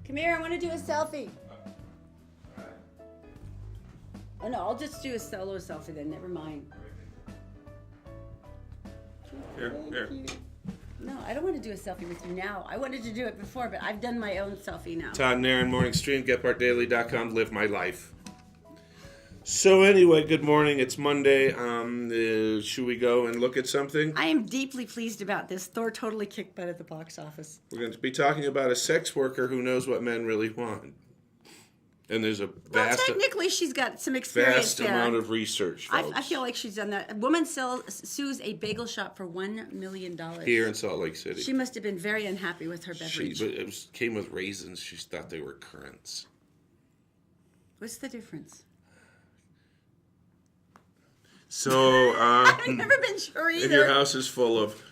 Come here, I want to do a selfie. Oh no, I'll just do a solo selfie then, never mind. Here. No, I don't want to do a selfie with you now. I wanted to do it before, but I've done my own selfie now. Todd and Erin, morning stream, getpartdaily.com, live my life. So anyway, good morning. It's Monday. Should we go and look at something? I am deeply pleased about this. Thor totally kicked butt at the box office. We're going to be talking about a sex worker who knows what men really want. And there's a technically, she's got some experience there. amount of research, folks. I feel like she's done that. A woman sues a bagel shop for $1 million. Here in Salt Lake City. She must have been very unhappy with her beverage. It came with raisins. She thought they were currants. What's the difference? So I've never been sure either. And your house is full of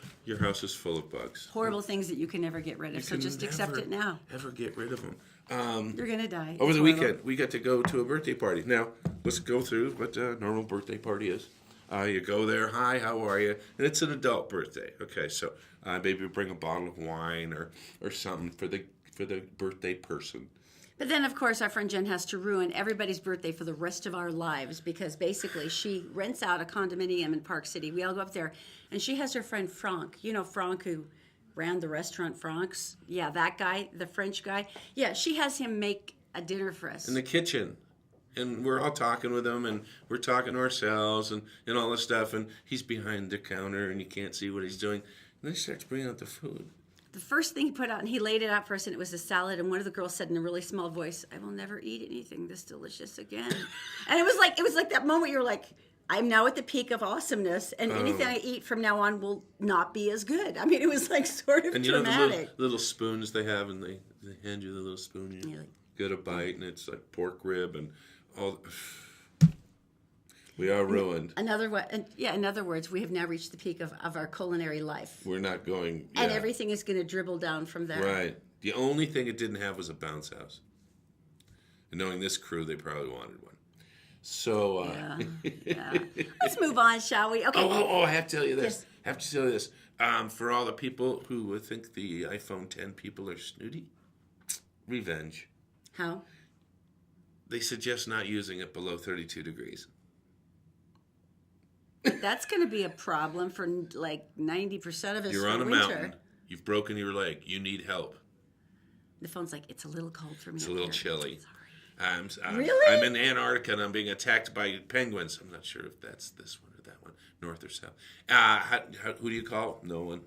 bugs. Horrible things that you can never get rid of. So just accept it now. Ever get rid of them. You're gonna die. Over the weekend, we got to go to a birthday party. Now, let's go through what a normal birthday party is. You go there, hi, how are you? And it's an adult birthday. Okay, so maybe bring a bottle of wine or something for the birthday person. But then, of course, our friend Jen has to ruin everybody's birthday for the rest of our lives because basically she rents out a condominium in Park City. We all go up there, and she has her friend Franck. You know Franck who ran the restaurant Franck's? Yeah, that guy, the French guy. Yeah, she has him make a dinner for us. In the kitchen. And we're all talking with him, and we're talking to ourselves and all this stuff, and he's behind the counter, and you can't see what he's doing. And then he starts bringing out the food. The first thing he put out, and he laid it out for us, and it was a salad, and one of the girls said in a really small voice, "I will never eat anything this delicious again." And it was like that moment you're like, I'm now at the peak of awesomeness, and anything I eat from now on will not be as good. I mean, it was like sort of and dramatic. Know the little spoons they have, and they hand you the little spoon, you get a bite, and it's like pork rib, and all... We are ruined. In other words, we have now reached the peak of our culinary life. We're not going... Yeah. And everything is going to dribble down from there. Right. The only thing it didn't have was a bounce house. And knowing this crew, they probably wanted one. So... Yeah. Let's move on, shall we? Okay. Oh, I have to tell you this. For all the people who think the iPhone 10 people are snooty, revenge. How? They suggest not using it below 32 degrees. That's going to be a problem for like 90% of us. You're on a winter. mountain. You've broken your leg. You need help. The phone's like, it's a little cold for me. It's a little chilly. Really? I'm in Antarctica and I'm being attacked by penguins. I'm not sure if that's this one or that one, north or south. Who do you call? No one.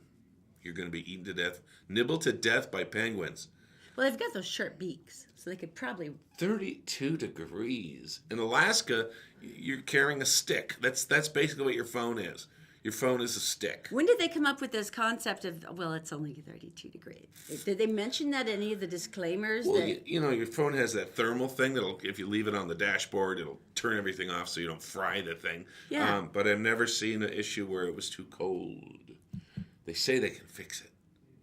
You're going to be eaten to death, nibbled to death by penguins. Well, they've got those sharp beaks, so they could probably... 32 degrees. In Alaska, you're carrying a stick. That's basically what your phone is. Your phone is a stick. When did they come up with this concept of, well, it's only 32 degrees? Did they mention that in any of the disclaimers? Well, your phone has that thermal thing that'll, if you leave it on the dashboard, it'll turn everything off so you don't fry the thing. Yeah. But I've never seen an issue where it was too cold. They say they can fix it.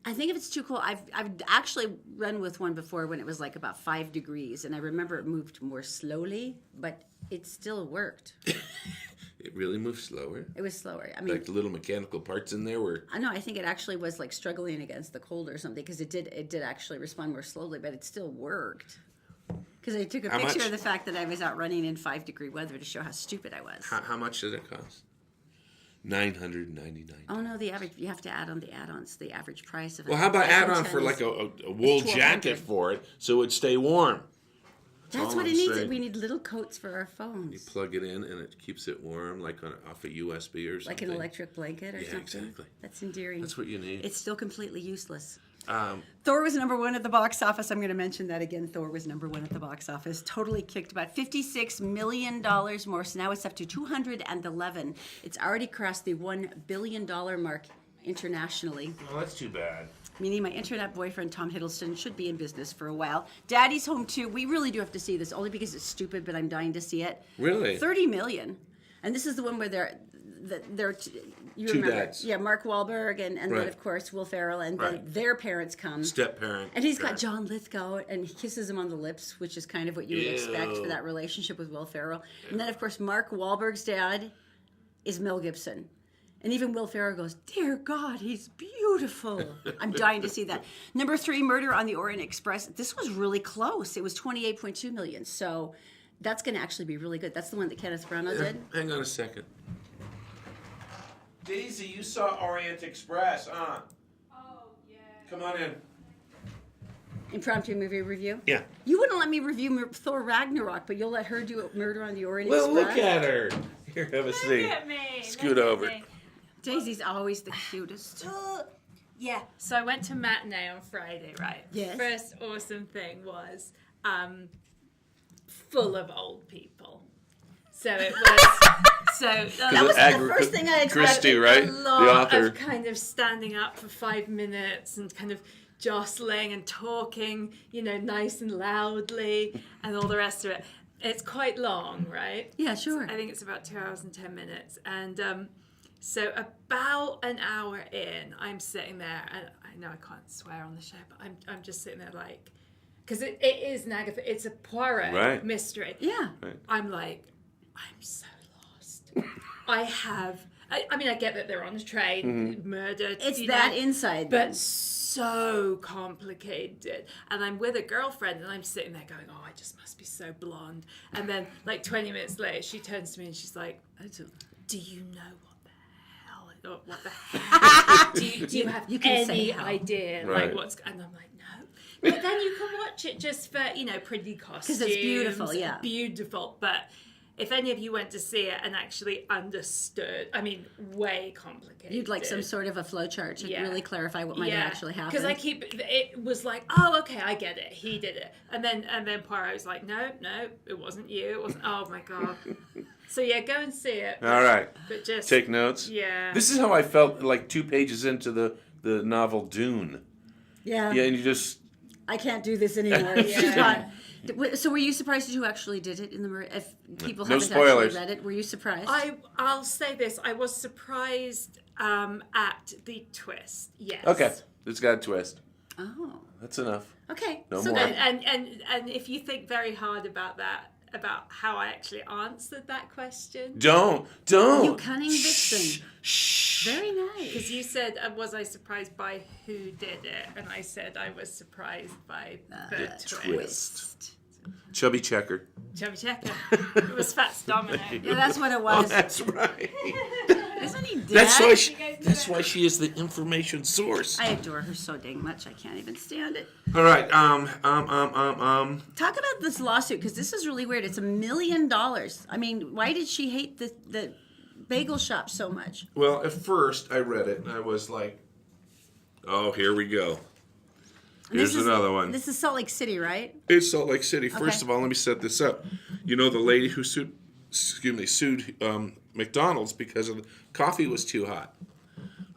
I think if it's too cold, I've actually run with one before when it was like about 5 degrees, and I remember it moved more slowly, but it still worked. It really moved slower? It was slower. I mean, like the little mechanical parts in there were... I know, I think it actually was like struggling against the cold or something, because it did actually respond more slowly, but it still worked. Because I took a picture of the fact that I was out running in 5-degree weather to show how stupid I was. How much did it cost? $999. Oh no, the average, you have to add on the add-ons, the average price of it. Well, how about add on for like a wool jacket for it so it would stay warm? That's what it needs. We need little coats for our phones. You plug it in and it keeps it warm, like off a USB or something. Like an electric blanket or something? Yeah, exactly. That's endearing. That's what you need. It's still completely useless. Thor was #1 at the box office. I'm going to mention that again. Thor was #1 at the box office. Totally kicked about $56 million more. So now it's up to 211. It's already crossed the $1 billion mark internationally. Well, that's too bad. Meaning my internet boyfriend, Tom Hiddleston, should be in business for a while. Daddy's Home 2. We really do have to see this, only because it's stupid, but I'm dying to see it. Really? $30 million. And this is the one where they're you two remember, dads. Yeah, Mark Wahlberg and right. then of course Will Ferrell, and then their parents come. Step parent. And he's got John Lithgow, and he kisses him on the lips, which is kind of what you would expect for that relationship with Will Ferrell. And then of course Mark Wahlberg's dad is Mel Gibson. And even Will Ferrell goes, "Dear God, he's beautiful." I'm dying to see that. Number 3, Murder on the Orient Express. This was really close. It was 28.2 million. So that's going to actually be really good. That's the one that Kenneth Branagh did. Hang on a second. Daisy, you saw Orient Express, huh? Oh, yeah. Come on in. Impromptu movie review. Yeah. You wouldn't let me review Thor Ragnarok, but you'll let her do Murder on the Orient Well, Express. look at her. Here, have a seat. Look at me. Scoot look at over. me. Daisy's always the cutest. Yeah. So I went to matinee on Friday, right? Yes. First awesome thing was full of old people. So it was. That was the first thing I expected. Christie, right? A lot The author. of kind of standing up for 5 minutes and kind of jostling and talking, nice and loudly and all the rest of it. It's quite long, right? Yeah, sure. I think it's about 2 hours and 10 minutes. And so about an hour in, I'm sitting there, and I know I can't swear on the show, but I'm just sitting there like, because it is an Agatha, it's a Poirot mystery. Yeah. Right. I'm like, I'm so lost. I mean, I get that they're on a train, murdered. It's that inside, then. but so complicated. And I'm with a girlfriend, and I'm sitting there going, "Oh, I just must be so blonde." And then, like 20 minutes later, she turns to me and she's like, "Do you know what the hell? Do you have any idea Right. like what's?" And I'm like, "No." But then you can watch it just for pretty costumes. Because it's beautiful, yeah. Beautiful, but. If any of you went to see it and actually understood, I mean, way complicated. You'd like some sort of a flow chart to really clarify what might have actually happened. Because it was like, oh, okay, I get it. He did it. And then Poirot was like, no, it wasn't you. It wasn't, oh my God. So yeah, go and see it. All right. But just. Take notes. Yeah. This is how I felt like 2 pages into the novel Dune. Yeah. Yeah, and you just... I can't do this anymore. It's Yeah. just not. So were you surprised who actually did it in the if people No haven't spoilers. actually read it? Were you surprised? I'll say this. I was surprised at the twist. Yes. Okay, it's got a twist. Oh. That's enough. Okay. No so more. then- And if you think very hard about that, about how I actually answered that question. Don't. You cunning vixen. Shh. Very nice. Because you said, was I surprised by who did it? And I said I was surprised by the twist. Chubby checker. Chubby Checker. It was Fats Dominic. Yeah, that's what it Oh, was. that's right. Isn't he dead? That's why she is the information source. I adore her so dang much. I can't even stand it. All right. Talk about this lawsuit, because this is really weird. It's $1 million. I mean, why did she hate the bagel shop so much? Well, at first I read it and I was like, "Oh, here we go. Here's another one." This is Salt Lake City, right? It's Salt Lake City. First Okay. of all, let me set this up. You know the lady who sued McDonald's because the coffee was too hot,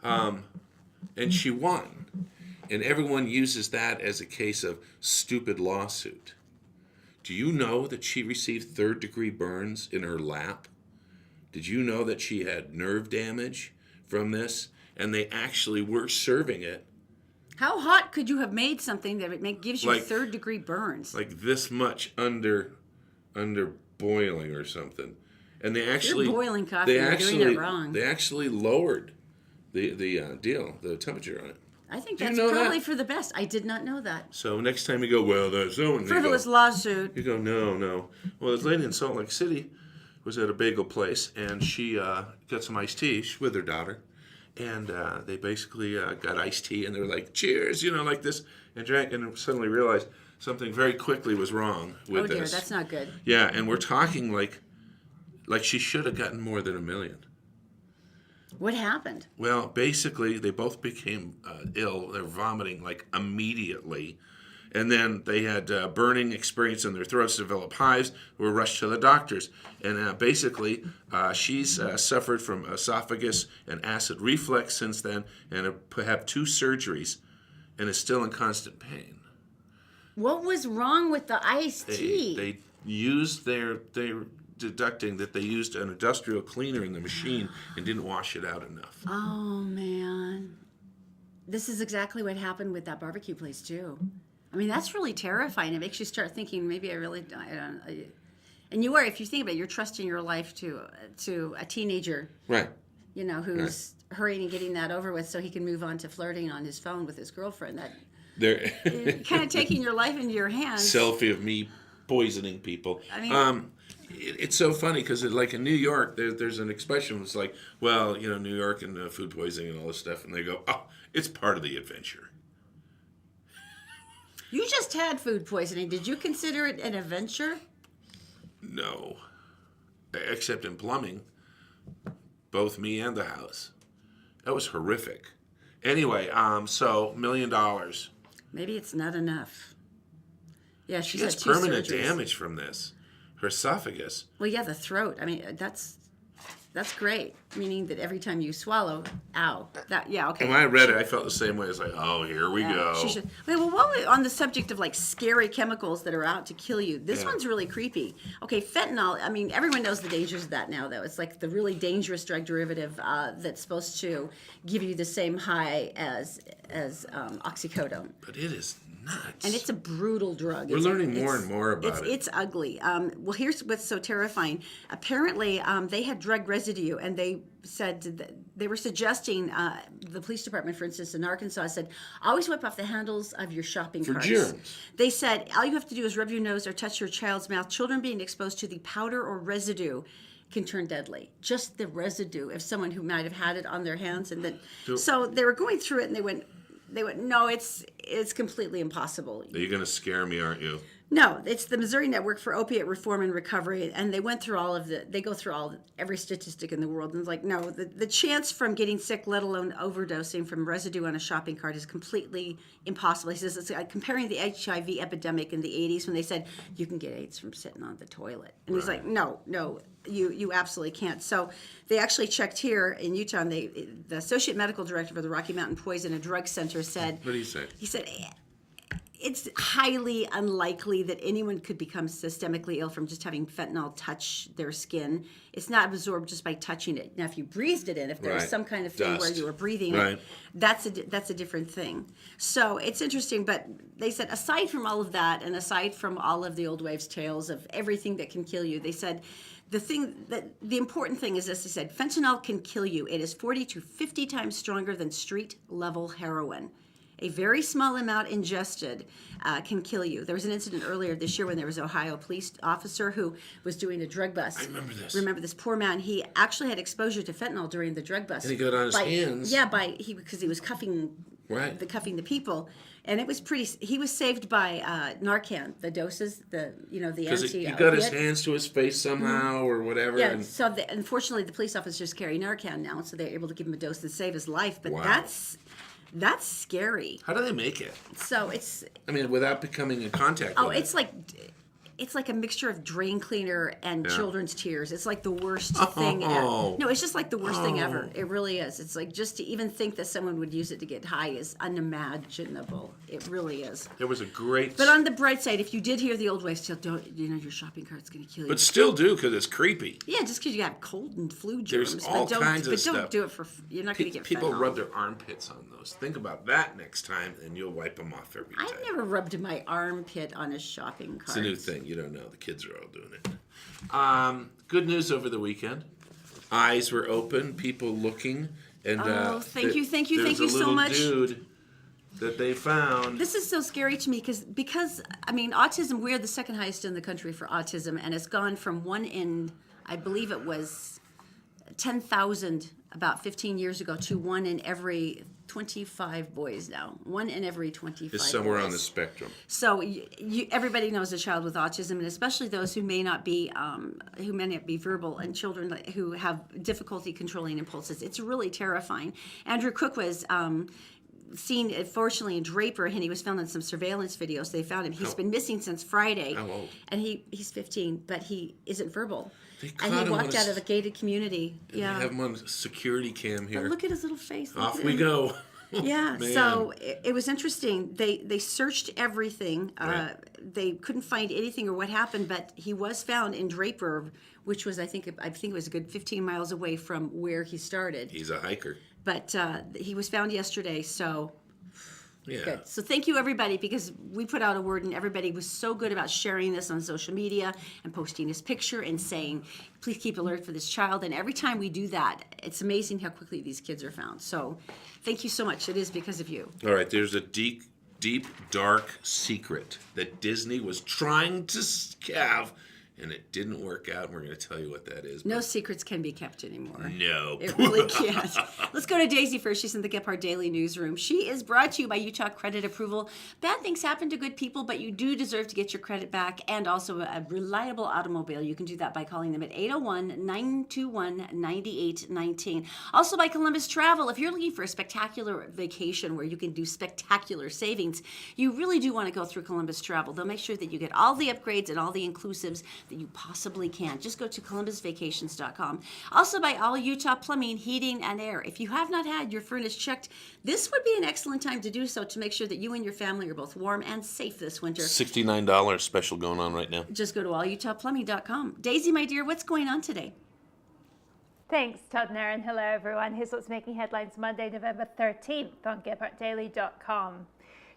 and she won. And everyone uses that as a case of stupid lawsuit. Do you know that she received 3rd-degree burns in her lap? Did you know that she had nerve damage from this? And they actually were serving it How hot could you have made something that gives you Like- 3rd-degree burns? like this much under boiling or something. And they actually boiling coffee, you're doing it wrong. They actually lowered the temperature on it. I think Do you that's know probably that? for the best. I did not know that. So next time you go, well, there's no one. Frivolous lawsuit. You go, no. Well, this lady in Salt Lake City was at a bagel place, and she got some iced tea. She's with her daughter, and they basically got iced tea, and they were like, cheers, like this, and drank, and suddenly realized something very quickly was wrong with Oh dear, this. that's not good. Yeah, and we're talking like she should have gotten more than $1 million. What happened? Well, basically, they both became ill. They're vomiting like immediately. And then they had burning experience in their throats, developed hives, were rushed to the doctors. And basically, she's suffered from esophagus and acid reflux since then and had 2 surgeries and is still in constant pain. What was wrong with the iced tea? They used they're deducting that they used an industrial cleaner in the machine and didn't wash it out enough. Oh man, this is exactly what happened with that barbecue place too. I mean, that's really terrifying. It makes you start thinking, maybe I don't. And you are, if you think about it, you're trusting your life to a teenager, Right. who's hurrying and getting that over with so he can move on to flirting on his phone with his girlfriend. That They're kind of taking your life into your hands. selfie of me poisoning people. I mean, It's so funny because like in New York, there's an expression. It's like, well, New York and food poisoning and all this stuff, and they go, oh, it's part of the adventure. you just had food poisoning. Did you consider it an adventure? No, except in plumbing, both me and the house. That was horrific. Anyway, so $1 million. Maybe it's not enough. Yeah, She she's has had 2 permanent surgeries. damage from this. Her esophagus. Well, yeah, the throat. I mean, that's great. Meaning that every time you swallow, ow. Okay. And when I read it, I felt the same way. It's like, oh, here we go. She should. Wait, well, while we're on the subject of like scary chemicals that are out to kill you, this one's really creepy. Okay, fentanyl. I mean, everyone knows the dangers of that now, though. It's like the really dangerous drug derivative that's supposed to give you the same high as oxycodone. But it is nuts. And it's a brutal drug. We're learning more and more about it. It's ugly. Well, here's what's so terrifying. Apparently, they had drug residue, and they said that they were suggesting, the police department, for instance, in Arkansas, said, always wipe off the handles of your shopping carts. germs. They said, all you have to do is rub your nose or touch your child's mouth. Children being exposed to the powder or residue can turn deadly. Just the residue of someone who might have had it on their hands. And then, so they were going through it, and they went, no, it's completely impossible. You're going to scare me, aren't you? No, it's the Missouri Network for Opiate Reform and Recovery, and they went through they go through every statistic in the world, and it's like, no, the chance from getting sick, let alone overdosing from residue on a shopping cart, is completely impossible. He says it's like comparing the HIV epidemic in the 80s when they said you can get AIDS from sitting on the toilet, and he's like, no, you absolutely can't. So they actually checked here in Utah, and the associate medical director for the Rocky Mountain Poison and Drug Center said, What do you say? He said, it's highly unlikely that anyone could become systemically ill from just having fentanyl touch their skin. It's not absorbed just by touching it. Now, if you breathed it in, if there was some kind of thing where Dust. you were breathing it, that's a different thing. So it's interesting, but they said aside from all of that and aside from all of the old waves' tales of everything that can kill you, they said the important thing is this: they said fentanyl can kill you. It is 40 to 50 times stronger than street level heroin. A very small amount ingested can kill you. There was an incident earlier this year when there was an Ohio police officer who was doing a drug bust. I remember this. Remember this poor man? He actually had exposure to fentanyl during the drug bust. And he got on his hands. Yeah, because he was cuffing the people, and it was pretty. He was saved by Narcan, the doses, the Because anti. he got his hands to his face somehow or whatever. Yeah. And So unfortunately, the police officers carry Narcan now, so they're able to give him a dose and save his life. But Wow. that's scary. How do they make it? So it's without becoming in contact with it's like a mixture of drain cleaner and children's tears. It's like the worst thing ever. No, it's just like the worst thing ever. It really is. It's like just to even think that someone would use it to get high is unimaginable. It really is. There was a great... But on the bright side, if you did hear the old waves tale, don't your shopping cart's going to kill you. But still do, because it's creepy. Yeah, just because you have cold and flu germs. There's all kinds of stuff. But don't do it you're not going to get People fentanyl. rub their armpits on those. Think about that next time, and you'll wipe them off every time. I've never rubbed my armpit on a shopping cart. It's a new thing. You don't know. The kids are all doing it. Good news over the weekend. Eyes were open. People looking. And thank you so much. There's a little dude that they found. This is so scary to me because autism, we're the second highest in the country for autism, and it's gone from 1 in, I believe it was 10,000 about 15 years ago to 1 in every 25 boys now. 1 in every 25 Is somewhere boys. on the spectrum. So everybody knows a child with autism, and especially those who may not be verbal, and children who have difficulty controlling impulses. It's really terrifying. Andrew Cook was seen, fortunately, in Draper, and he was found in some surveillance videos. They found him. He's been missing since Friday. How old? And he's 15, but he isn't verbal. And he walked out of a gated community. Yeah. They have him on security cam here. But look at his little face. Off we go. Yeah, Man. so it was interesting. They searched everything. Right. They couldn't find anything or what happened, but he was found in Draper, which was I think it was a good 15 miles away from where he started. He's a hiker. But he was found yesterday, so Yeah. Good. So thank you, everybody, because we put out a word and everybody was so good about sharing this on social media and posting this picture and saying, please keep alert for this child. And every time we do that, it's amazing how quickly these kids are found. So thank you so much. It is because of you. All right, there's a deep, dark secret that Disney was trying to have, and it didn't work out. And we're going to tell you what that is. No secrets can be kept anymore. No. It really can't. Let's go to Daisy first. She's in the Gephardt Daily Newsroom. She is brought to you by Utah Credit Approval. Bad things happen to good people, but you do deserve to get your credit back and also a reliable automobile. You can do that by calling them at 801-921-9819. Also by Columbus Travel. If you're looking for a spectacular vacation where you can do spectacular savings, you really do want to go through Columbus Travel. They'll make sure that you get all the upgrades and all the inclusives that you possibly can. Just go to columbusvacations.com. Also by All Utah Plumbing, Heating, and Air. If you have not had your furnace checked, this would be an excellent time to do so to make sure that you and your family are both warm and safe this winter. $69 special going on right now. Just go to allutahplumbing.com. Daisy, my dear, what's going on today? Thanks, Todd and Erin. Hello, everyone. Here's what's making headlines Monday, November 13th on GephartDaily.com.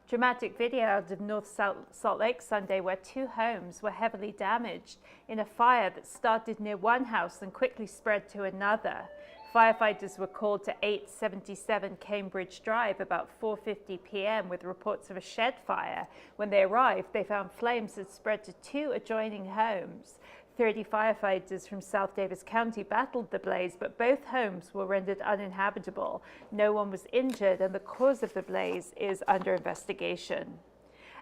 Dramatic video out of North Salt Lake Sunday where 2 homes were heavily damaged in a fire that started near one house and quickly spread to another. Firefighters were called to 877 Cambridge Drive about 4:50 p.m. with reports of a shed fire. When they arrived, they found flames had spread to 2 adjoining homes. 30 firefighters from South Davis County battled the blaze, but both homes were rendered uninhabitable. No one was injured, and the cause of the blaze is under investigation.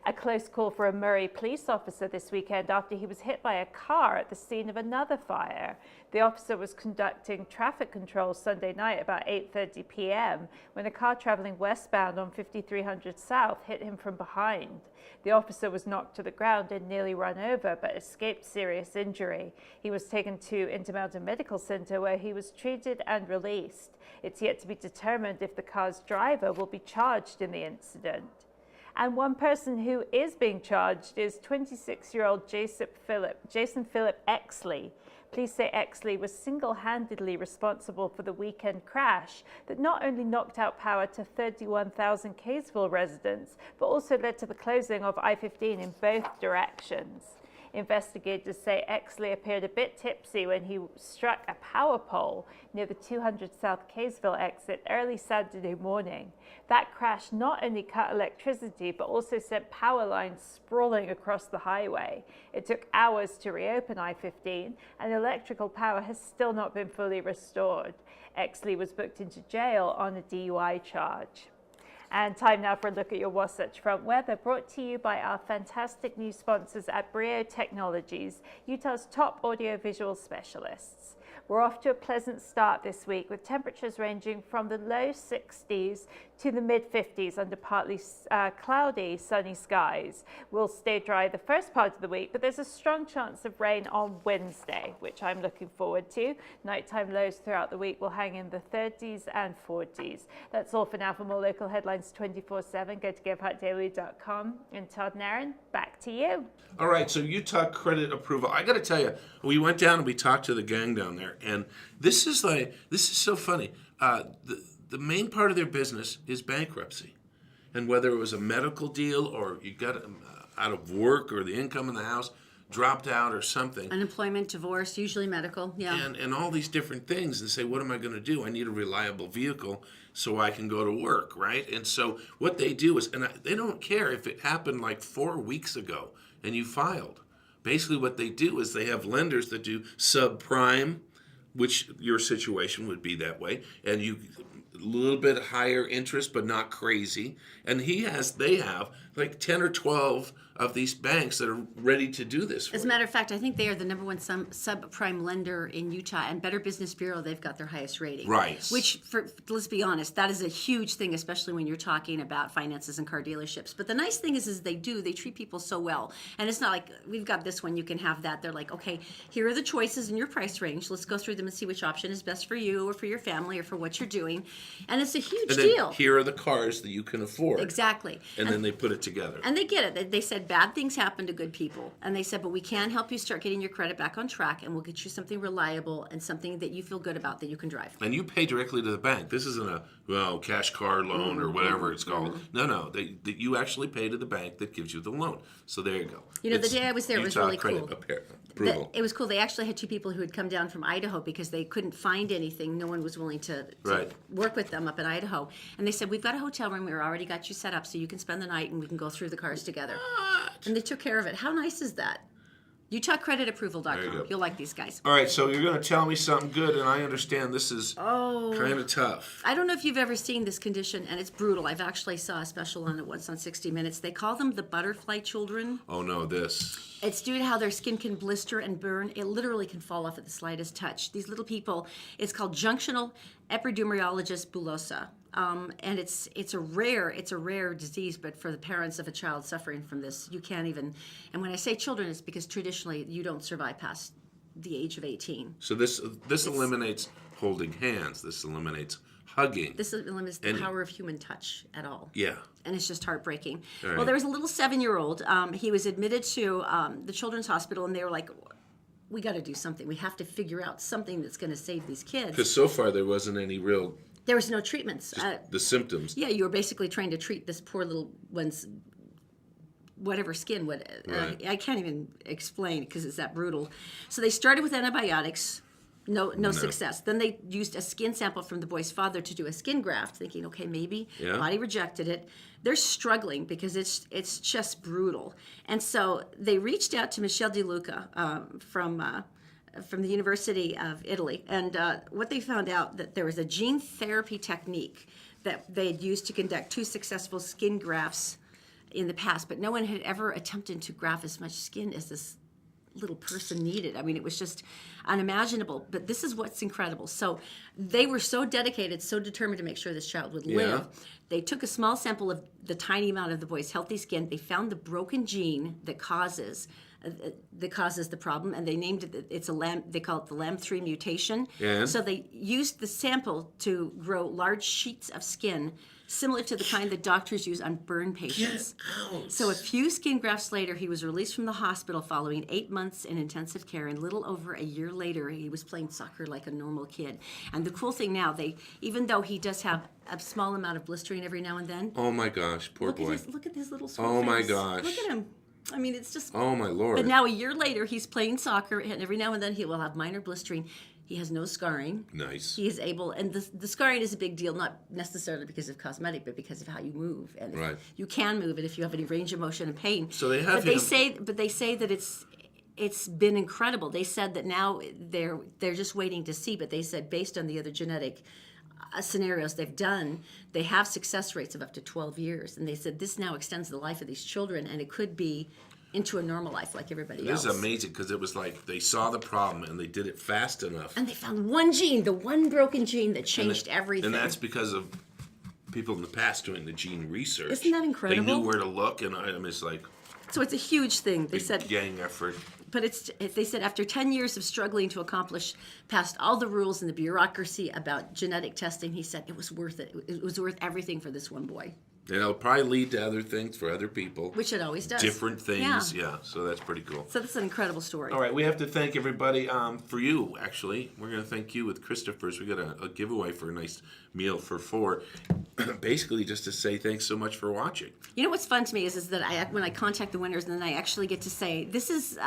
A close call for a Murray police officer this weekend after he was hit by a car at the scene of another fire. The officer was conducting traffic control Sunday night about 8:30 p.m. when a car traveling westbound on 5300 South hit him from behind. The officer was knocked to the ground and nearly run over, but escaped serious injury. He was taken to Intermountain Medical Center where he was treated and released. It's yet to be determined if the car's driver will be charged in the incident. And one person who is being charged is 26-year-old Jason Philip Exley. Police say Exley was single-handedly responsible for the weekend crash that not only knocked out power to 31,000 Kaysville residents, but also led to the closing of I-15 in both directions. Investigators say Exley appeared a bit tipsy when he struck a power pole near the 200 South Kaysville exit early Saturday morning. That crash not only cut electricity, but also sent power lines sprawling across the highway. It took hours to reopen I-15, and electrical power has still not been fully restored. Exley was booked into jail on a DUI charge. And time now for a look at your Wasatch Front weather, brought to you by our fantastic new sponsors at Brio Technologies, Utah's top audiovisual specialists. We're off to a pleasant start this week with temperatures ranging from the low 60s to the mid-50s under partly cloudy, sunny skies. We'll stay dry the first part of the week, but there's a strong chance of rain on Wednesday, which I'm looking forward to. Nighttime lows throughout the week will hang in the 30s and 40s. That's all for now. For more local headlines 24/7, go to GephartDaily.com. And Todd and Erin, back to you. All right, so Utah Credit Approval. I got to tell you, we went down and we talked to the gang down there, and this is so funny. The main part of their business is bankruptcy, and whether it was a medical deal or you got out of work or the income in the house dropped out or something. Unemployment, divorce, usually medical, yeah. And all these different things, and say, what am I going to do? I need a reliable vehicle so I can go to work, right? And so what they do is, and they don't care if it happened like 4 weeks ago and you filed. Basically what they do is they have lenders that do subprime, which your situation would be that way, and you a little bit higher interest but not crazy. And they have like 10 or 12 of these banks that are ready to do this for As a matter of fact, I think they are the number one subprime lender in Utah, and Better Business Bureau, they've got their highest rating. Right. Which, let's be honest, that is a huge thing, especially when you're talking about finances and car dealerships. But the nice thing is they treat people so well. And it's not like, we've got this one, you can have that. They're like, okay, here are the choices in your price range. Let's go through them and see which option is best for you or for your family or for what you're doing. And it's a huge and then deal. Here are the cars that you can afford. Exactly. And then they put it together. And they get it. They said bad things happen to good people. And they said, but we can help you start getting your credit back on track, and we'll get you something reliable and something that you feel good about that you can drive. And you pay directly to the bank. This isn't a cash car loan or whatever it's called. No, you actually pay to the bank that gives you the loan. So there you go. You know, the day I was there, it was Utah really credit cool. approval. It was cool. They actually had two people who had come down from Idaho because they couldn't find anything. No one was willing to Right. work with them up in Idaho. And they said, we've got a hotel room. We already got you set up so you can spend the night and we can go through the cars together. What? And they took care of it. How nice is that? UtahCreditApproval.com. There you go. You'll like these guys. All right, so you're going to tell me something good, and I understand this is kind of tough. I don't know if you've ever seen this condition, and it's brutal. I've actually saw a special on it once on 60 Minutes. They call them the butterfly children. Oh, no, this. It's due to how their skin can blister and burn. It literally can fall off at the slightest touch. These little people, it's called junctional epidermologist bullosa. And it's a rare disease, but for the parents of a child suffering from this, you can't even, and when I say children, it's because traditionally you don't survive past the age of 18. So this eliminates holding hands. This eliminates hugging. This eliminates the power of human touch at all. Yeah. And it's just heartbreaking. Right. Well, there was a little 7-year-old. He was admitted to the Children's Hospital, and they were like, we got to do something. We have to figure out something that's going to save these kids. Because so far there wasn't any real... There was no treatments. the symptoms. Yeah, you were basically trying to treat this poor little one's whatever skin would. Right. I can't even explain because it's that brutal. So they started with antibiotics. No success. Then they used a skin sample from the boy's father to do a skin graft, thinking, okay, maybe Yeah. body rejected it. They're struggling because it's just brutal. And so they reached out to Michele De Luca from the University of Italy, and what they found out that there was a gene therapy technique that they had used to conduct 2 successful skin grafts in the past, but no one had ever attempted to graft as much skin as this little person needed. I mean, it was just unimaginable, but this is what's incredible. So they were so dedicated, so determined to make sure this child would live. They took a small sample of the tiny amount of the boy's healthy skin. They found the broken gene that causes the problem, and they named it. It's they call it the LAMP3 mutation. And? So they used the sample to grow large sheets of skin, similar to the kind that doctors use on burn patients. So a few skin grafts later, he was released from the hospital following 8 months in intensive care, and little over a year later, he was playing soccer like a normal kid. And the cool thing now, even though he does have a small amount of blistering every now and then. Oh my gosh, poor boy. Look at his little sweet Oh my face. gosh. Look at him. I mean, it's just... Oh my Lord. But now a year later, he's playing soccer, and every now and then he will have minor blistering. He has no scarring. Nice. He is able, and the scarring is a big deal, not necessarily because of cosmetic, but because of how you move. And Right. you can move it if you have any range of motion and pain. So they have But they say that it's been incredible. They said that now they're just waiting to see, but they said based on the other genetic scenarios they've done, they have success rates of up to 12 years. And they said this now extends the life of these children, and it could be into a normal life like everybody else. This is amazing because it was like they saw the problem and they did it fast enough. And they found one gene, the one broken gene that changed everything. And that's because of people in the past doing the gene research. Isn't that incredible? They knew where to look, and I'm just like... So it's a huge thing. They said... gang effort. But they said after 10 years of struggling to accomplish past all the rules and the bureaucracy about genetic testing, he said it was worth it. It was worth everything for this one boy. And it'll probably lead to other things for other people. Which it always does. Different things, yeah. So that's pretty cool. So that's an incredible story. All right, we have to thank everybody for you, actually. We're going to thank you with Christopher's. We got a giveaway for a nice meal for 4. Basically, just to say thanks so much for watching. You know what's fun to me is that when I contact the winners, and then I actually get to say this is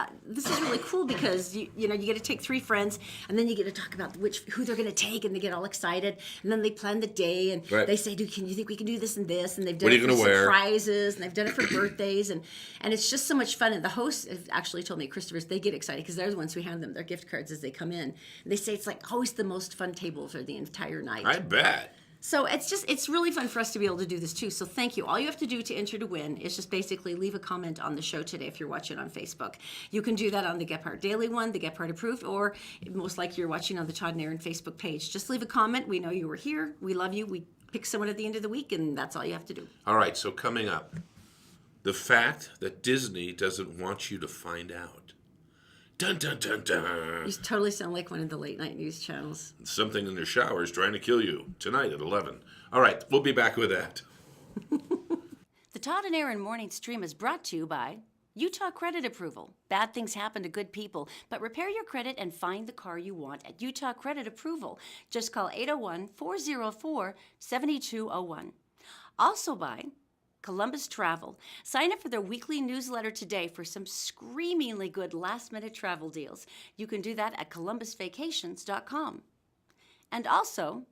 really cool because you get to take 3 friends, and then you get to talk about who they're going to take, and they get all excited, and then they plan the day, and they say, "Can you think we can do this and this?" And they've done What are you it for gonna wear? surprises, and they've done it for birthdays, and it's just so much fun. And the hosts have actually told me, Christopher's, they get excited because they're the ones who hand them their gift cards as they come in, and they say it's like always the most fun table for the entire night. I bet. So it's really fun for us to be able to do this too. So thank you. All you have to do to enter to win is just basically leave a comment on the show today if you're watching on Facebook. You can do that on the Gephardt Daily one, the Gephardt Approved, or most likely you're watching on the Todd and Erin Facebook page. Just leave a comment. We know you were here. We love you. We pick someone at the end of the week, and that's all you have to do. All right, so coming up, the fact that Disney doesn't want you to find out. Dun, dun, dun, dun. You totally sound like one of the late night news channels. Something in their showers trying to kill you tonight at 11. All right, we'll be back with that. The Todd and Erin morning stream is brought to you by Utah Credit Approval. Bad things happen to good people, but repair your credit and find the car you want at Utah Credit Approval. Just call 801-404-7201. Also by Columbus Travel. Sign up for their weekly newsletter today for some screamingly good last-minute travel deals. You can do that at columbusvacations.com. And also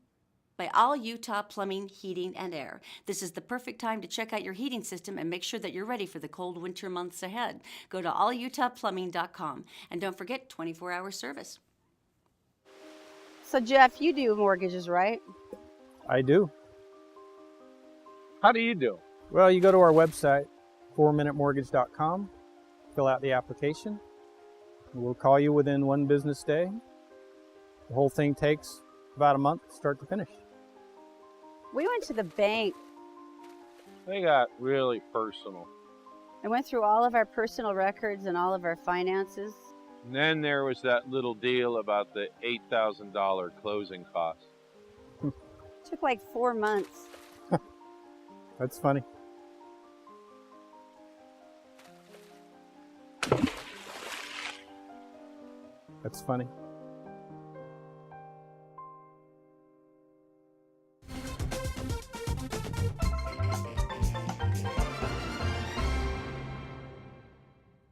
by All Utah Plumbing, Heating, and Air. This is the perfect time to check out your heating system and make sure that you're ready for the cold winter months ahead. Go to allutahplumbing.com, and don't forget 24-hour service. So Jeff, you do mortgages, right? I do. How do you do? Well, you go to our website, 4minutemortgage.com, fill out the application. We'll call you within one business day. The whole thing takes about a month, start to finish. We went to the bank They got really personal. and went through all of our personal records and all of our finances. And then there was that little deal about the $8,000 closing costs. Took like 4 months. That's funny. That's funny.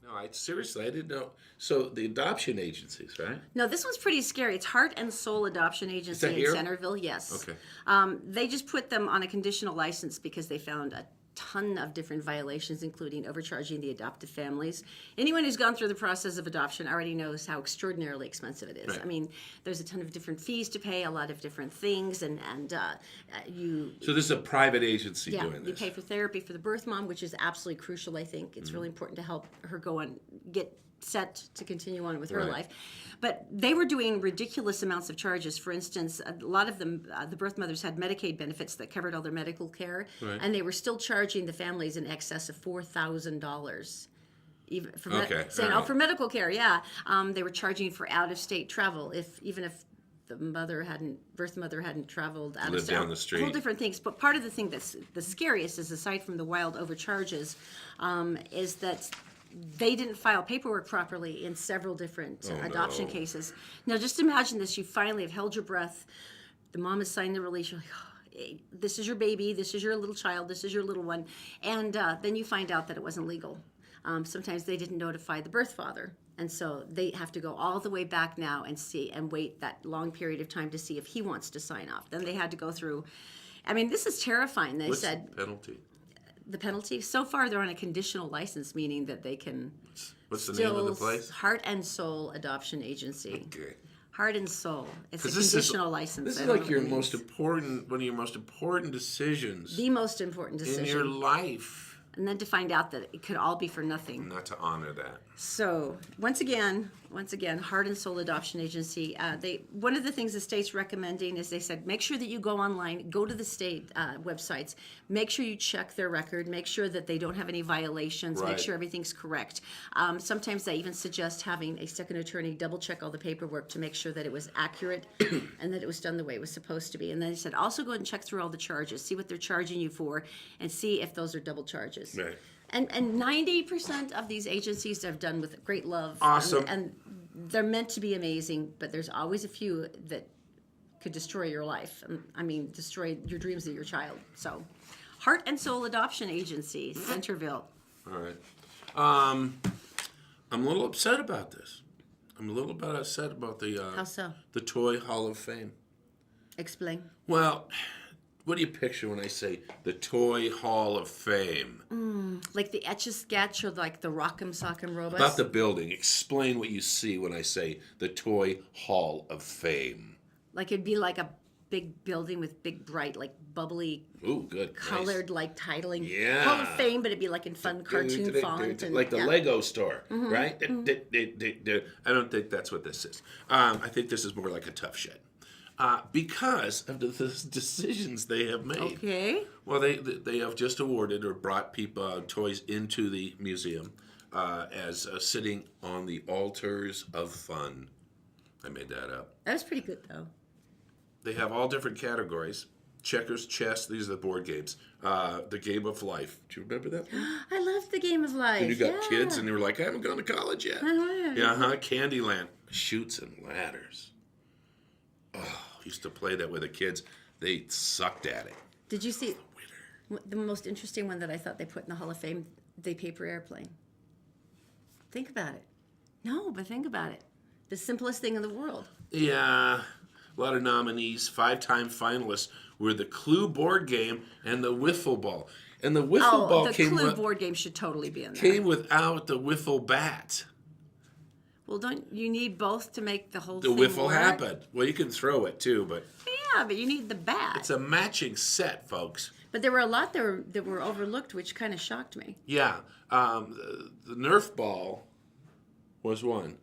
No, seriously, I didn't know. So the adoption agencies, right? No, this one's pretty scary. It's Heart and Soul Adoption Agency that in here? Centerville. Yes. Okay. They just put them on a conditional license because they found a ton of different violations, including overcharging the adoptive families. Anyone who's gone through the process of adoption already knows how extraordinarily expensive it is. Right. I mean, there's a ton of different fees to pay, a lot of different things, and you. So this is a private agency Yeah, doing you this. pay for therapy for the birth mom, which is absolutely crucial, I think. It's really important to help her go and get set to continue on with her Right. life. But they were doing ridiculous amounts of charges. For instance, a lot of them, the birth mothers had Medicaid benefits that covered all their medical care, Right. and they were still charging the families in excess of $4,000. Even for Okay, saying, all right. oh, for medical care, yeah. They were charging for out-of-state travel, even if the birth mother hadn't traveled out of Lived state. down the street. Whole different things. But part of the thing that's the scariest is, aside from the wild overcharges, is that they didn't file paperwork properly in several different adoption no. cases. Now, just imagine this. You finally have held your breath. The mom has signed the release. You're like, oh, this is your baby. This is your little child. This is your little one. And then you find out that it wasn't legal. Sometimes they didn't notify the birth father. And so they have to go all the way back now and wait that long period of time to see if he wants to sign off. Then they had to go through. I mean, this is terrifying. They What's said the penalty? the penalty. So far, they're on a conditional license, meaning that they can. What's the name of the place? Heart and Soul Adoption Agency. Okay. Heart and Soul. It's a 'Cause this conditional license. This I is don't like know your what it most means. important, one of your most important decisions The most important decision. in your life. And then to find out that it could all be for nothing. Not to honor that. So once again, Heart and Soul Adoption Agency. One of the things the state's recommending is they said make sure that you go online, go to the state websites, make sure you check their record, make sure that they don't have any violations, make Right. sure everything's correct. Sometimes they even suggest having a second attorney double check all the paperwork to make sure that it was accurate and that it was done the way it was supposed to be. And then they said also go ahead and check through all the charges, see what they're charging you for, and see if those are double charges. Right. And 90% of these agencies have done with great love. Awesome. And they're meant to be amazing, but there's always a few that could destroy your life. I mean, destroy your dreams of your child. So, Heart and Soul Adoption Agency, Centerville. All right. I'm a little upset about this. I'm a little bit upset about How so? the Toy Hall of Fame. Explain. Well, what do you picture when I say the Toy Hall of Fame? Like the Etch-a-Sketch or like the Rock'em Sock'em Robots? About the building. Explain what you see when I say the Toy Hall of Fame. Like it'd be like a big building with big, bright, like bubbly, Ooh, good. colored, like titling. Yeah. Hall of Fame, but it'd be like in fun cartoon font. And, Like the yeah. Lego store, right? I don't think that's what this is. I think this is more like a tough shed. Because of the decisions they have made. Okay. Well, they have just awarded or brought people toys into the museum as sitting on the altars of fun. I made that up. That was pretty good, though. They have all different categories. checkers, chess. These are the board games. The Game of Life. Do you remember that one? I loved the Game of Life. And you got kids, and they were like, I haven't gone to college yet. Yeah, Candyland. Chutes and Ladders. Oh, used to play that with the kids. They sucked at it. Did you see the most interesting one that I thought they put in the Hall of Fame? The paper airplane. Think about it. No, but think about it. The simplest thing in the world. Yeah, a lot of nominees. 5-time finalists were the Clue board game and the Wiffle Ball. And the Wiffle Ball the Clue board game should totally be in there. came without the Wiffle bat. Well, don't you need both to make the whole The thing Wiffle work? happen. Well, you can throw it too, but Yeah, but you need the bat. it's a matching set, folks. But there were a lot that were overlooked, which kind of shocked me. Yeah, the Nerf ball was one.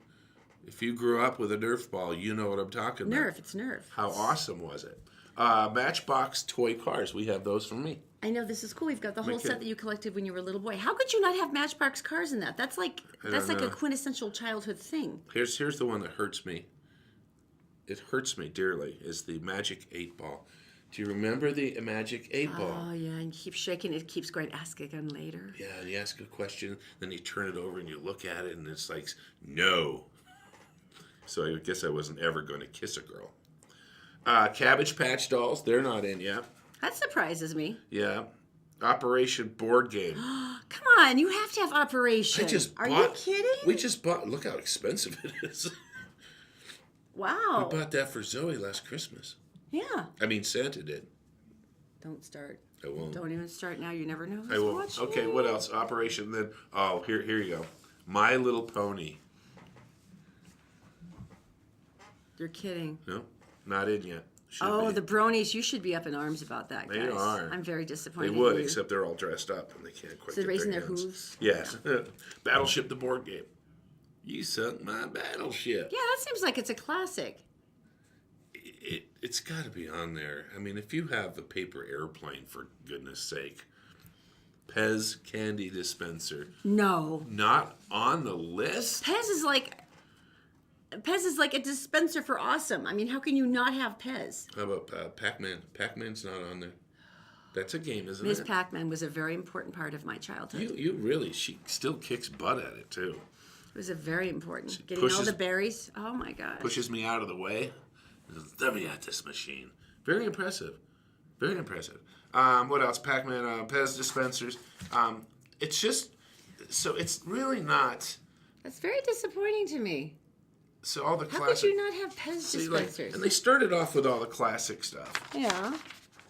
If you grew up with a Nerf ball, you know what I'm talking about. Nerf, it's Nerf. How awesome was it? Matchbox toy cars. We have those from me. I know this is cool. We've got the whole kid. set that you collected when you were a little boy. How could you not have Matchbox cars in that? That's like don't know. a quintessential childhood thing. Here's the one that hurts me. It hurts me dearly. Is the Magic 8 Ball. Do you remember the Magic 8 Ball? Oh yeah, and you keep shaking it, keeps going. Ask again later. Yeah, and you ask a question, then you turn it over and you look at it, and it's like, no. So I guess I wasn't ever going to kiss a girl. Cabbage Patch Dolls, they're not in yet. That surprises me. Yeah. Operation Board Game. Come on, you have to have Operation. Are you kidding? We just bought, look how expensive it is. Wow. We bought that for Zoe last Christmas. Yeah. I mean, Santa did. Don't start. I won't. Don't even start now. You never know who's I won't. watching. Okay, what else? Operation then. Oh, here you go. My Little Pony. You're kidding. No, not in yet. Should Oh, be. the bronies, you should be up in arms about that, guys. They are. I'm very They disappointed. would, in you. except they're all dressed up and they can't quite So they're get raising their their hands. hooves? Yes. Battleship the board game. You sunk my battleship. Yeah, that seems like it's a classic. It's got to be on there. I mean, if you have the paper airplane, for goodness sake. Pez candy dispenser. No. Not on the list? Pez is like a dispenser for awesome. I mean, how can you not have Pez? How about Pac-Man? Pac-Man's not on there. That's a game, isn't Ms. it? Pac-Man was a very important part of my childhood. You really, she still kicks butt at it, too. It was a very important. Getting all pushes- the berries. Oh my gosh. Pushes me out of the way. Let me at this machine. Very impressive. Very impressive. What else? Pac-Man, Pez dispensers. It's just, so it's really not, That's very disappointing to me. so all the How classic. could you not have Pez See, like, dispensers? and they started off with all the classic stuff, Yeah.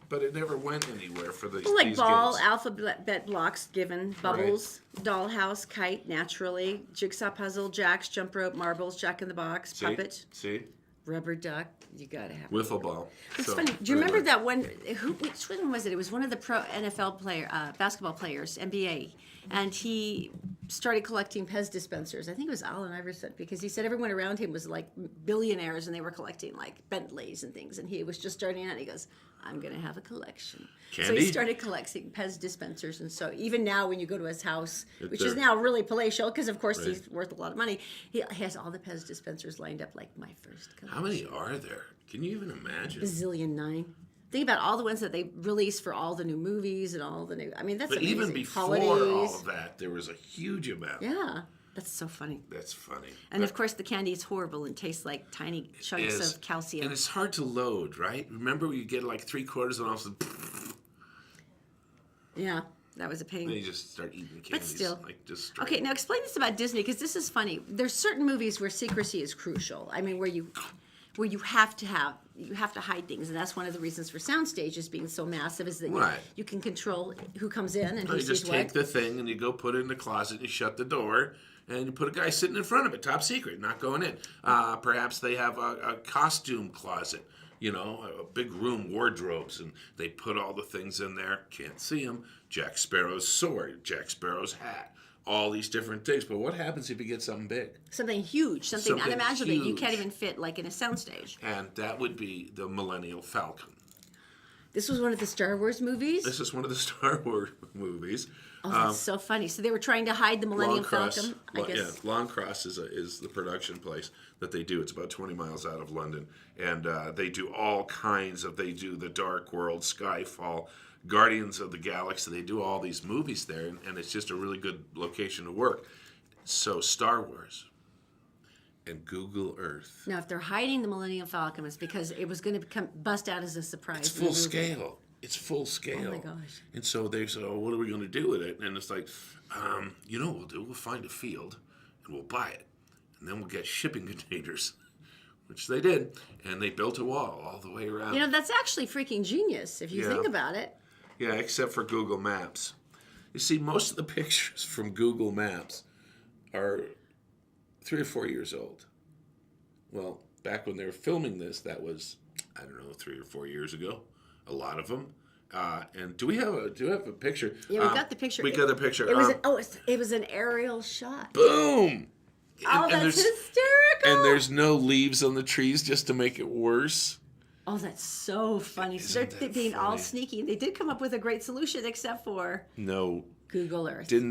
but it never went anywhere for Well, like these ball, games. alphabet blocks given, bubbles, dollhouse, kite, naturally, jigsaw puzzle, jacks, jump rope, marbles, jack in the box, See? puppet, See? rubber duck. You gotta have. Wiffle ball. It's So, funny. Do you remember anyway. that one? Which one was it? It was one of the pro NFL basketball players, NBA, and he started collecting Pez dispensers. I think it was Allen Iverson, because he said everyone around him was like billionaires and they were collecting like Bentleys and things, and he was just starting out. And he goes, "I'm gonna have a collection." So Candy? he started collecting Pez dispensers, and so even now when you go to his house, which is there. now really palatial, because of course Right. he's worth a lot of money, he has all the Pez dispensers lined up like my first collection. How many are there? Can you even imagine? Bazillion 9. Think about all the ones that they released for all the new movies and all the new. I mean, that's But amazing. even before Holidays. all of that, there was a huge amount. Yeah, that's so funny. That's funny. And of course, the candy is horrible and tastes like tiny chunks is. of calcium. And it's hard to load, right? Remember when you get like 3/4 and all of a sudden, Yeah, that was a pain. then you just start eating the candies. still. Like just straight. Okay, now explain this about Disney, because this is funny. There's certain movies where secrecy is crucial. I mean, where you have to hide things, and that's one of the reasons for sound stages being so massive, is that Right. you can control who comes in and No, who you sees just what. take the thing and you go put it in the closet and you shut the door and you put a guy sitting in front of it, top secret, not going in. Perhaps they have a costume closet, you know, a big room, wardrobes, and they put all the things in there. Can't see them. Jack Sparrow's sword, Jack Sparrow's hat, all these different things. But what happens if you get something big? Something huge, something Something unimaginable that you huge. can't even fit like in a soundstage. And that would be the Millennial Falcon. This was one of the Star Wars movies. This is one of the Star Wars movies. Oh, that's so funny. So they were trying to hide the Millennium Falcon, I guess. Yeah, Longcross is the production place that they do. It's about 20 miles out of London, and they do all kinds of. They do The Dark World, Skyfall, Guardians of the Galaxy. They do all these movies there, and it's just a really good location to work. So Star Wars and Google Earth. Now, if they're hiding the Millennium Falcon, it's because it was going to bust out as a surprise. It's in the full movie. scale. It's full scale. Oh my gosh. And so they said, "Oh, what are we going to do with it?" And it's like, you know what we'll do? We'll find a field and we'll buy it. And then we'll get shipping containers, which they did. And they built a wall all the way around. You know, that's actually freaking genius if you Yeah. think about it. Yeah, except for Google Maps. You see, most of the pictures from Google Maps are 3 or 4 years old. Well, back when they were filming this, that was, I don't know, 3 or 4 years ago. A lot of them. And do we have a picture? Yeah, we got the picture. We got the picture. It was it was an aerial shot. Boom! Oh, And that's there's- hysterical. And there's no leaves on the trees just to make it worse. Oh, that's so funny. So Isn't they're that being all funny? sneaky, and they did come up with a great solution, except for No. Google Earth. Did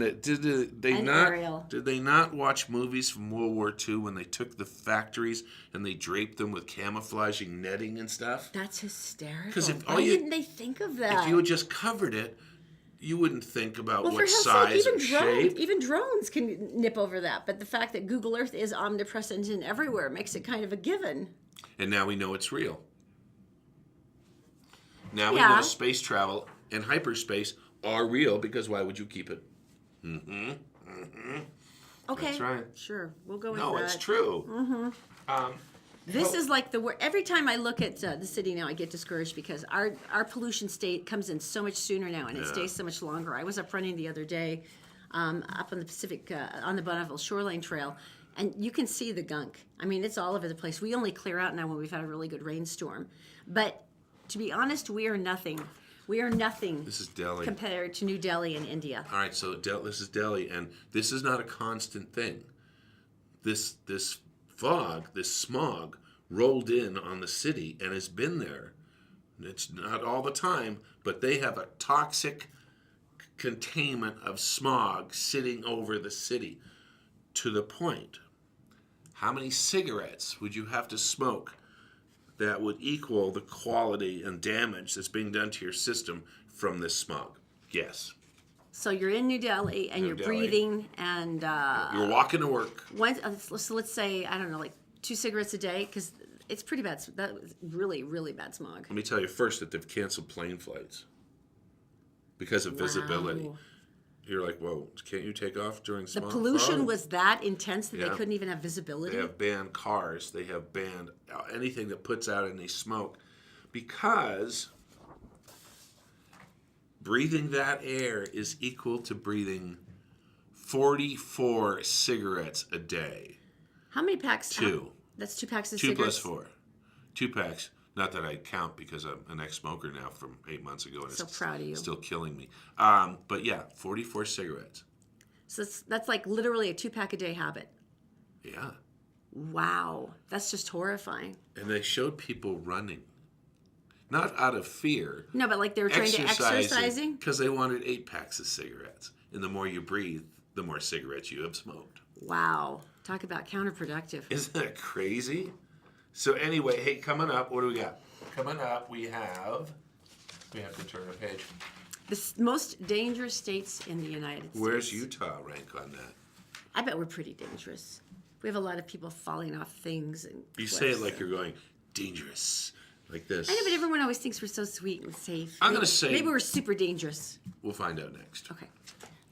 they And not? Ariel. Did they not watch movies from World War II when they took the factories and they draped them with camouflaging netting and stuff? That's hysterical. 'Cause if Why all you- didn't they think of that? If you had just covered it, you wouldn't think about well, for what hell's size sake, or shape. even drones can nip over that. But the fact that Google Earth is omnipresent and everywhere makes it kind of a given. And now we know it's real. Now we Yeah. know space travel and hyperspace are real because why would you keep it? Okay, That's right. Sure, we'll go with No, that. it's true. Mm-hmm. This is like every time I look at the city now, I get discouraged because our pollution state comes in so much sooner now, and it stays so much longer. I was up running the other day, up on the Pacific, on the Bonneville Shoreline Trail, and you can see the gunk. I mean, it's all over the place. We only clear out now when we've had a really good rainstorm. But to be honest, we are nothing. We are nothing. This is Delhi. Compared to New Delhi in India. All right, so this is Delhi, and this is not a constant thing. This fog, this smog, rolled in on the city and has been there. It's not all the time, but they have a toxic containment of smog sitting over the city to the point. How many cigarettes would you have to smoke that would equal the quality and damage that's being done to your system from this smog? Yes. So you're in New Delhi and New you're Delhi. breathing and You're walking to work. so let's say, I don't know, like 2 cigarettes a day, because it's pretty bad. That was really, really bad smog. Let me tell you first that they've canceled plane flights because of visibility. Wow. You're like, whoa, can't you take off during The smog? pollution fog? was that intense that Yeah. they couldn't even have visibility. They have banned cars. They have banned anything that puts out any smoke because breathing that air is equal to breathing 44 cigarettes a day. How many packs? 2. That's 2 packs of 2 cigarettes. plus 4. 2 packs. Not that I count because I'm an ex-smoker now from 8 months ago. And So it's proud of you. Still killing me. But yeah, 44 cigarettes. So that's like literally a 2-pack a day habit. Yeah. Wow, that's just horrifying. And they showed people running. Not out of fear. No, but like they were trying to exercising. Because they wanted 8 packs of cigarettes. And the more you breathe, the more cigarettes you have smoked. Wow, talk about counterproductive. Isn't that crazy? So anyway, hey, coming up, what do we got? Coming up, we have to turn a page. The most dangerous states in the United States. Where's Utah rank on that? I bet we're pretty dangerous. We have a lot of people falling off things. And You cliffs. say it like you're going, dangerous, like this. I know, but everyone always thinks we're so sweet and safe. I'm gonna say- maybe we're super dangerous. We'll find out next. Okay.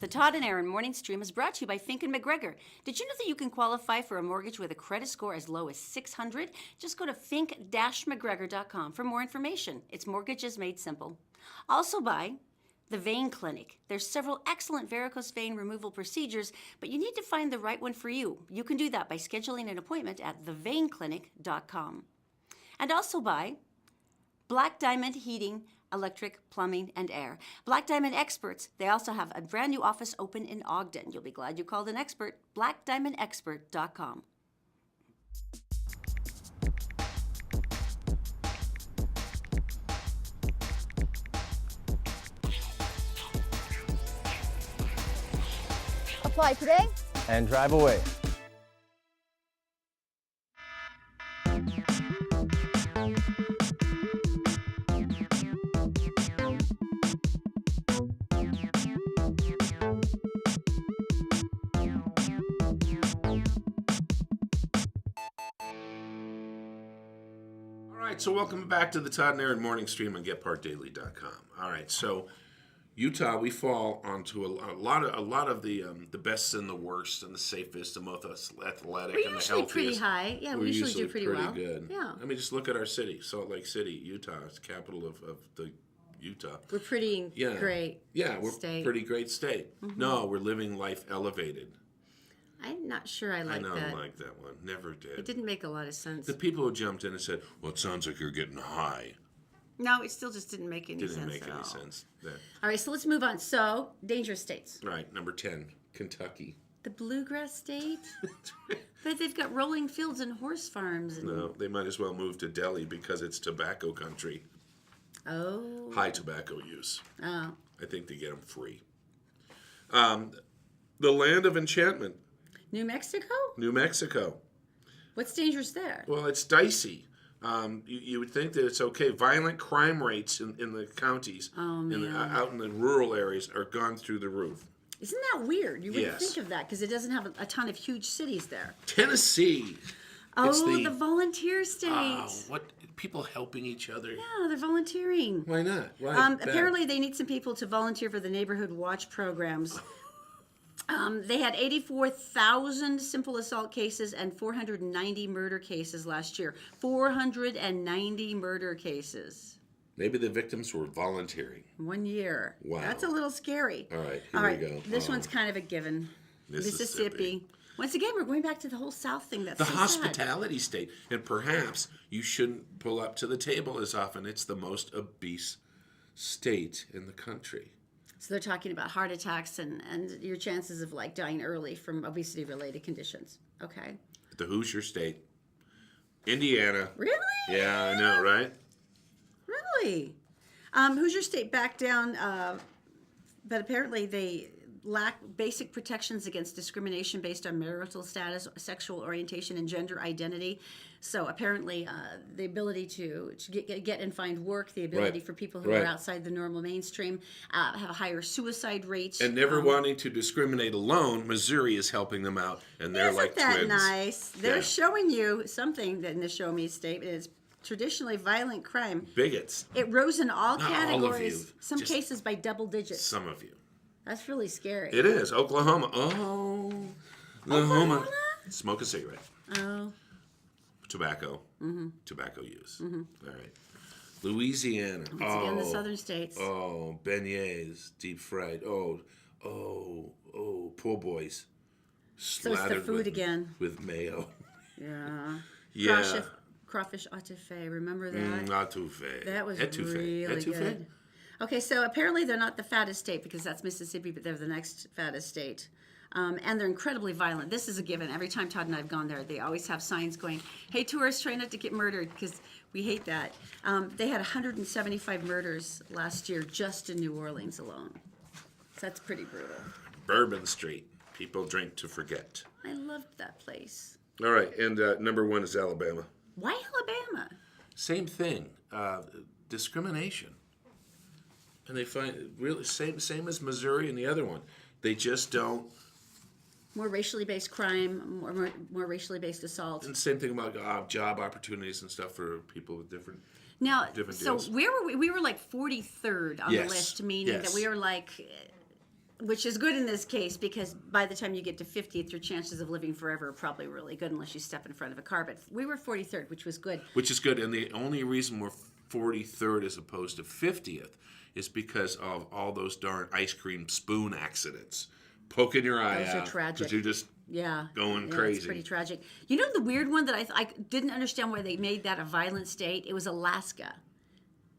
The Todd and Erin Morning Stream is brought to you by Fink and McGregor. Did you know that you can qualify for a mortgage with a credit score as low as 600? Just go to fink-mcgregor.com for more information. It's mortgages made simple. Also by the Vein Clinic. There's several excellent varicose vein removal procedures, but you need to find the right one for you. You can do that by scheduling an appointment at theveinclinic.com. And also by Black Diamond Heating, Electric, Plumbing, and Air. Black Diamond Experts, they also have a brand new office open in Ogden. You'll be glad you called an expert. blackdiamondexpert.com. Apply today and drive away. All right, so welcome back to the Todd and Erin morning stream on GetPartDaily.com. All right, so Utah, we fall onto a lot of the best and the worst and the safest, the most athletic We're and the usually healthiest. pretty high. Yeah, we usually do pretty well. Good. Yeah. I mean, just look at our city, Salt Lake City, Utah. It's the capital of the Utah. We're pretty great. Yeah, we're state. pretty great state. Mm-hmm. No, we're living life elevated. I'm not sure I like don't that. like that one. Never did. It didn't make a lot of sense. The people who jumped in and said, "Well, it sounds like you're getting high." No, it still just didn't make any sense Didn't make at any all. sense. That. All right, so let's move on. So, dangerous states. Right, number 10, Kentucky. The bluegrass state? But they've got rolling fields and horse farms. And... No, they might as well move to Delhi because it's tobacco country. Oh. High tobacco use. Oh. I think they get them free. The land of enchantment. New Mexico? New Mexico. What's dangerous there? Well, it's dicey. You would think that it's okay. Violent crime rates in the counties, out in the rural areas, are gone through the roof. Isn't that weird? You wouldn't Yes. think of that because it doesn't have a ton of huge cities there. Tennessee. Oh, the volunteer state. What people helping each other? Yeah, they're volunteering. Why not? Why? Apparently, they need some people to volunteer for the neighborhood watch programs. They had 84,000 simple assault cases and 490 murder cases last year. 490 murder cases. Maybe the victims were volunteering. 1 year. Wow. That's a little scary. All right, All right, here we go. this one's kind of a given. Mississippi. Once again, we're going back to the whole South thing. That's the so hospitality state. And perhaps you shouldn't pull up to the table as often. It's the most obese state in the country. So they're talking about heart attacks and your chances of like dying early from obesity-related conditions. Okay. The Hoosier state. Indiana. Really? Yeah, I know, right? Really? Hoosier State backed down, but apparently they lack basic protections against discrimination based on marital status, sexual orientation, and gender identity. So apparently the ability to get and find work, the ability for people who are outside the normal mainstream, have a higher suicide rate. And never wanting to discriminate alone, Missouri is helping them out, and they're like twins. Isn't that nice? They're showing you something that in the Show Me statement is traditionally violent crime. Bigots. It rose in all Not categories. all of you. Some Just cases by double digits. Some of you. That's really scary. It is. Oklahoma. Oh. Oklahoma. Smoke a cigarette. Oh. Tobacco. Tobacco use. All right. Louisiana. Once again, the southern states. Oh, beignets, deep fried. Oh, poor boys. So it's the Slathered food again. with mayo. Yeah. Yeah. Crawfish etouffee. Remember that? Etouffee. That was Etouffee. really good. Okay, so apparently they're not the fattest state because that's Mississippi, but they're the next fattest state. And they're incredibly violent. This is a given. Every time Todd and I have gone there, they always have signs going, "Hey, tourists, try not to get murdered," because we hate that. They had 175 murders last year just in New Orleans alone. So that's pretty brutal. Bourbon Street. People drink to forget. I loved that place. All right, and number 1 is Alabama. Why Alabama? Same thing. Discrimination. And they find really same as Missouri and the other one. They just don't. More racially based crime, more racially based assault. And same thing about job opportunities and stuff for people with different. Now, different so deals. where were we? We were like 43rd on the list, meaning that we were like, which is good in this case because by the time you get to 50th, your chances of living forever are probably really good unless you step in front of a car. But we were 43rd, which was good. Which is good, and the only reason we're 43rd as opposed to 50th is because of all those darn ice cream spoon accidents. Poking your eye out. Those are tragic. Because you're just going crazy. It's pretty tragic. You know the weird one that I didn't understand why they made that a violent state? It was Alaska.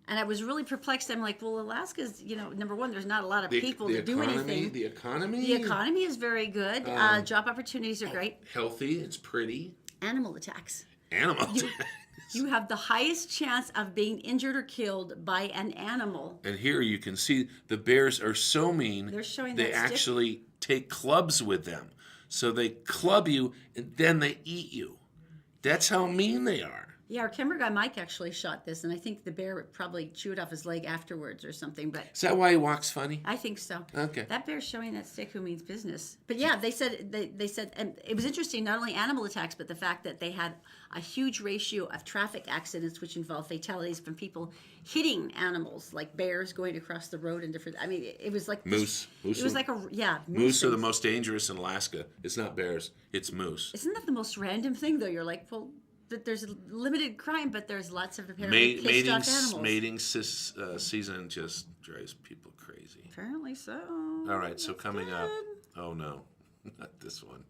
And I was really perplexed. I'm like, well, Alaska's, number one, there's not a lot of people to do anything. The economy? The economy is very good. Job opportunities are great. Healthy. It's pretty. Animal attacks. Animal attacks. You have the highest chance of being injured or killed by an animal. And here you can see the bears are so mean, They're showing they that stick. actually take clubs with them. So they club you and then they eat you. That's how mean they are. Yeah, our camera guy Mike actually shot this, and I think the bear would probably chewed off his leg afterwards or something. But Is that why he walks funny? I think so. Okay. That bear's showing that stick who means business. But yeah, they said, and it was interesting, not only animal attacks, but the fact that they had a huge ratio of traffic accidents, which involve fatalities from people hitting animals, like bears going across the road and different. I mean, it was like Moose. It was like Moose are the most dangerous in Alaska. It's not bears. It's moose. Isn't that the most random thing, though? You're like, well, that there's a limited crime, but there's lots of apparently pissed off animals. Mating season just drives people crazy. Apparently so. All right, so That's coming up. good. Oh no, not this one.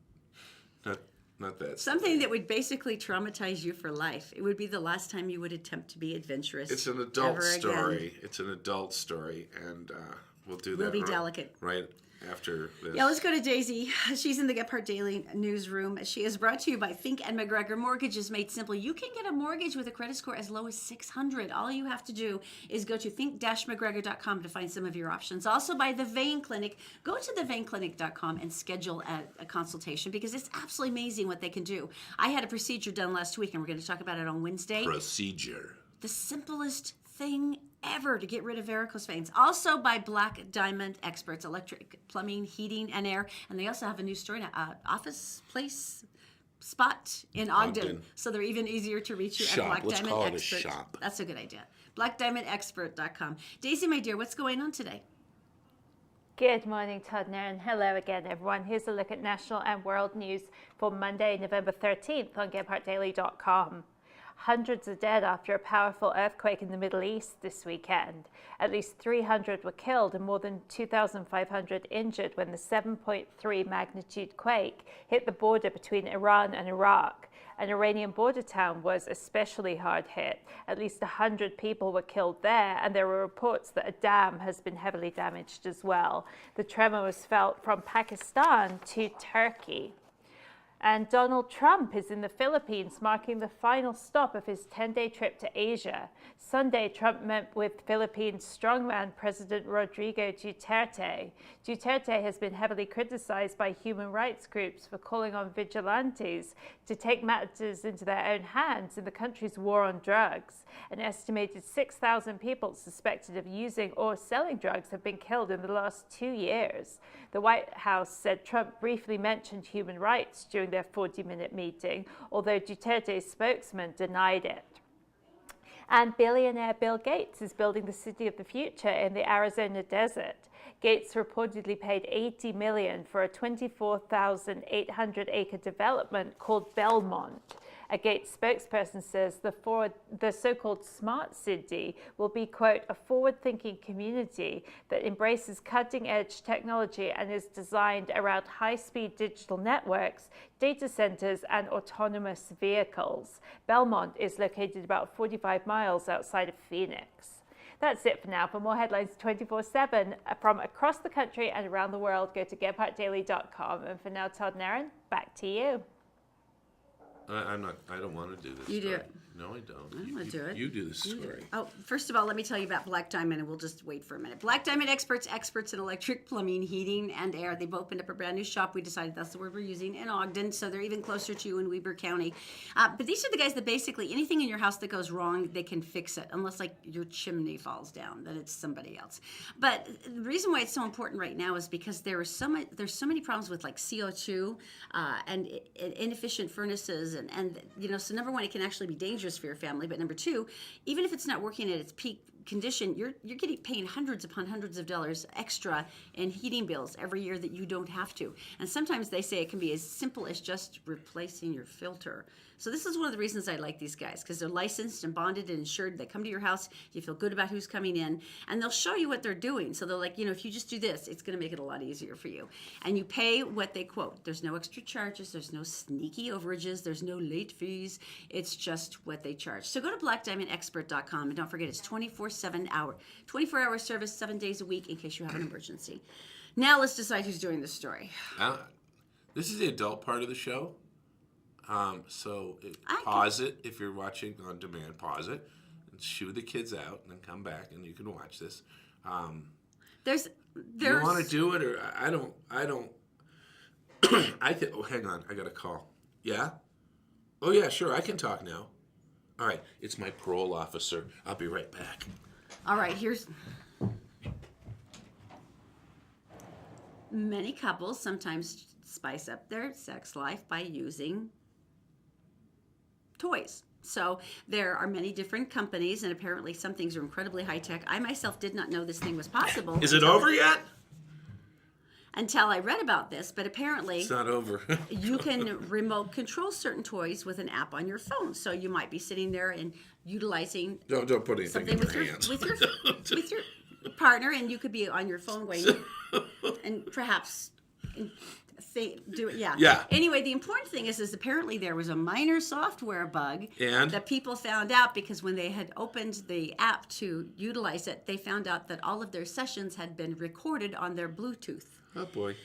Not that. Something that would basically traumatize you for life. It would be the last time you would attempt to be adventurous. It's an adult ever story. again. It's an adult story, and we'll do that. We'll be delicate. Right after this. Yeah, let's go to Daisy. She's in the Gephardt Daily newsroom. She is brought to you by Fink and McGregor. Mortgages made simple. You can get a mortgage with a credit score as low as 600. All you have to do is go to think-mcgregor.com to find some of your options. Also by The Vein Clinic. Go to theveinclinic.com and schedule a consultation because it's absolutely amazing what they can do. I had a procedure done last week, and we're going to talk about it on Wednesday. Procedure. The simplest thing ever to get rid of varicose veins. Also by Black Diamond Experts, electric, plumbing, heating, and air. And they also have a new store now, office place spot in Ogden. So they're even easier to reach you Shop. at Black Let's Diamond call it a Expert. shop. That's a good idea. BlackDiamondExpert.com. Daisy, my dear, what's going on today? Good morning, Todd and Erin. Hello again, everyone. Here's a look at national and world news for Monday, November 13th on GephartDaily.com. Hundreds are dead after a powerful earthquake in the Middle East this weekend. At least 300 were killed and more than 2,500 injured when the 7.3 magnitude quake hit the border between Iran and Iraq. An Iranian border town was especially hard hit. At least 100 people were killed there, and there were reports that a dam has been heavily damaged as well. The tremor was felt from Pakistan to Turkey. And Donald Trump is in the Philippines, marking the final stop of his 10-day trip to Asia. Sunday, Trump met with Philippines strongman President Rodrigo Duterte. Duterte has been heavily criticized by human rights groups for calling on vigilantes to take matters into their own hands in the country's war on drugs. An estimated 6,000 people suspected of using or selling drugs have been killed in the last 2 years. The White House said Trump briefly mentioned human rights during their 40-minute meeting, although Duterte's spokesman denied it. And billionaire Bill Gates is building the city of the future in the Arizona desert. Gates reportedly paid $80 million for a 24,800-acre development called Belmont. A Gates spokesperson says the so-called smart city will be, quote, a forward-thinking community that embraces cutting-edge technology and is designed around high-speed digital networks, data centers, and autonomous vehicles. Belmont is located about 45 miles outside of Phoenix. That's it for now. For more headlines 24/7 from across the country and around the world, go to GephartDaily.com. And for now, Todd and Erin, back to you. I'm not. I don't want to do this. You do story. it. No, I don't. I want to do it. You do the story. Oh, first of all, let me tell you about Black Diamond, and we'll just wait for a minute. Black Diamond Experts, experts in electric, plumbing, heating, and air. They've opened up a brand new shop. We decided that's the word we're using in Ogden, so they're even closer to you in Weber County. But these are the guys that basically anything in your house that goes wrong, they can fix it, unless like your chimney falls down, then it's somebody else. But the reason why it's so important right now is because there's so many problems with like CO2 and inefficient furnaces, and you know, so number one, it can actually be dangerous for your family, but number two, even if it's not working at its peak condition, you're paying hundreds upon hundreds of dollars extra in heating bills every year that you don't have to. And sometimes they say it can be as simple as just replacing your filter. So this is one of the reasons I like these guys, because they're licensed and bonded and insured. They come to your house, you feel good about who's coming in, and they'll show you what they're doing. So they're like, you know, if you just do this, it's going to make it a lot easier for you. And you pay what they quote. There's no extra charges. There's no sneaky overages. There's no late fees. It's just what they charge. So go to blackdiamondexpert.com, and don't forget it's 24 hour service, 7 days a week in case you have an emergency. Now let's decide who's doing this story. This is the adult part of the show. Pause it if you're watching on demand. Pause it and shoo the kids out, and then come back and you can watch this. There's You want to do it, or I don't. I think. Oh, hang on, I got a call. Yeah. Oh yeah, sure. I can talk now. All right, it's my parole officer. I'll be right back. All right, here's many couples sometimes spice up their sex life by using toys. So there are many different companies, and apparently some things are incredibly high tech. I myself did not know this thing was possible. Is it over yet? Until I read about this, but apparently It's not over. you can remote control certain toys with an app on your phone. So you might be sitting there and utilizing Don't put anything something in your hands. with your partner, and you could be on your phone going and perhaps do it. Yeah. Anyway, the important thing is apparently there was a minor software bug And? that people found out because when they had opened the app to utilize it, they found out that all of their sessions had been recorded on their Bluetooth. Oh boy.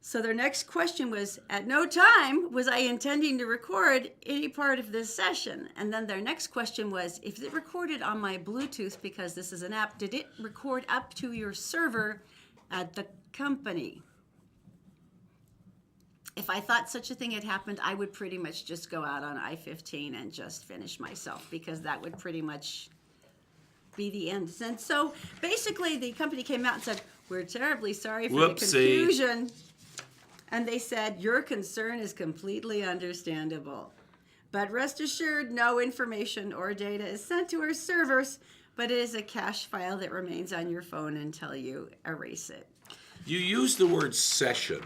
So their next question was, at no time was I intending to record any part of this session. And then their next question was, if it recorded on my Bluetooth, because this is an app, did it record up to your server at the company? If I thought such a thing had happened, I would pretty much just go out on I-15 and just finish myself, because that would pretty much be the end. And so basically the company came out and said, we're terribly sorry for the confusion. And they said, your concern is completely understandable. But rest assured, no information or data is sent to our servers, but it is a cache file that remains on your phone until you erase it. You use the word session.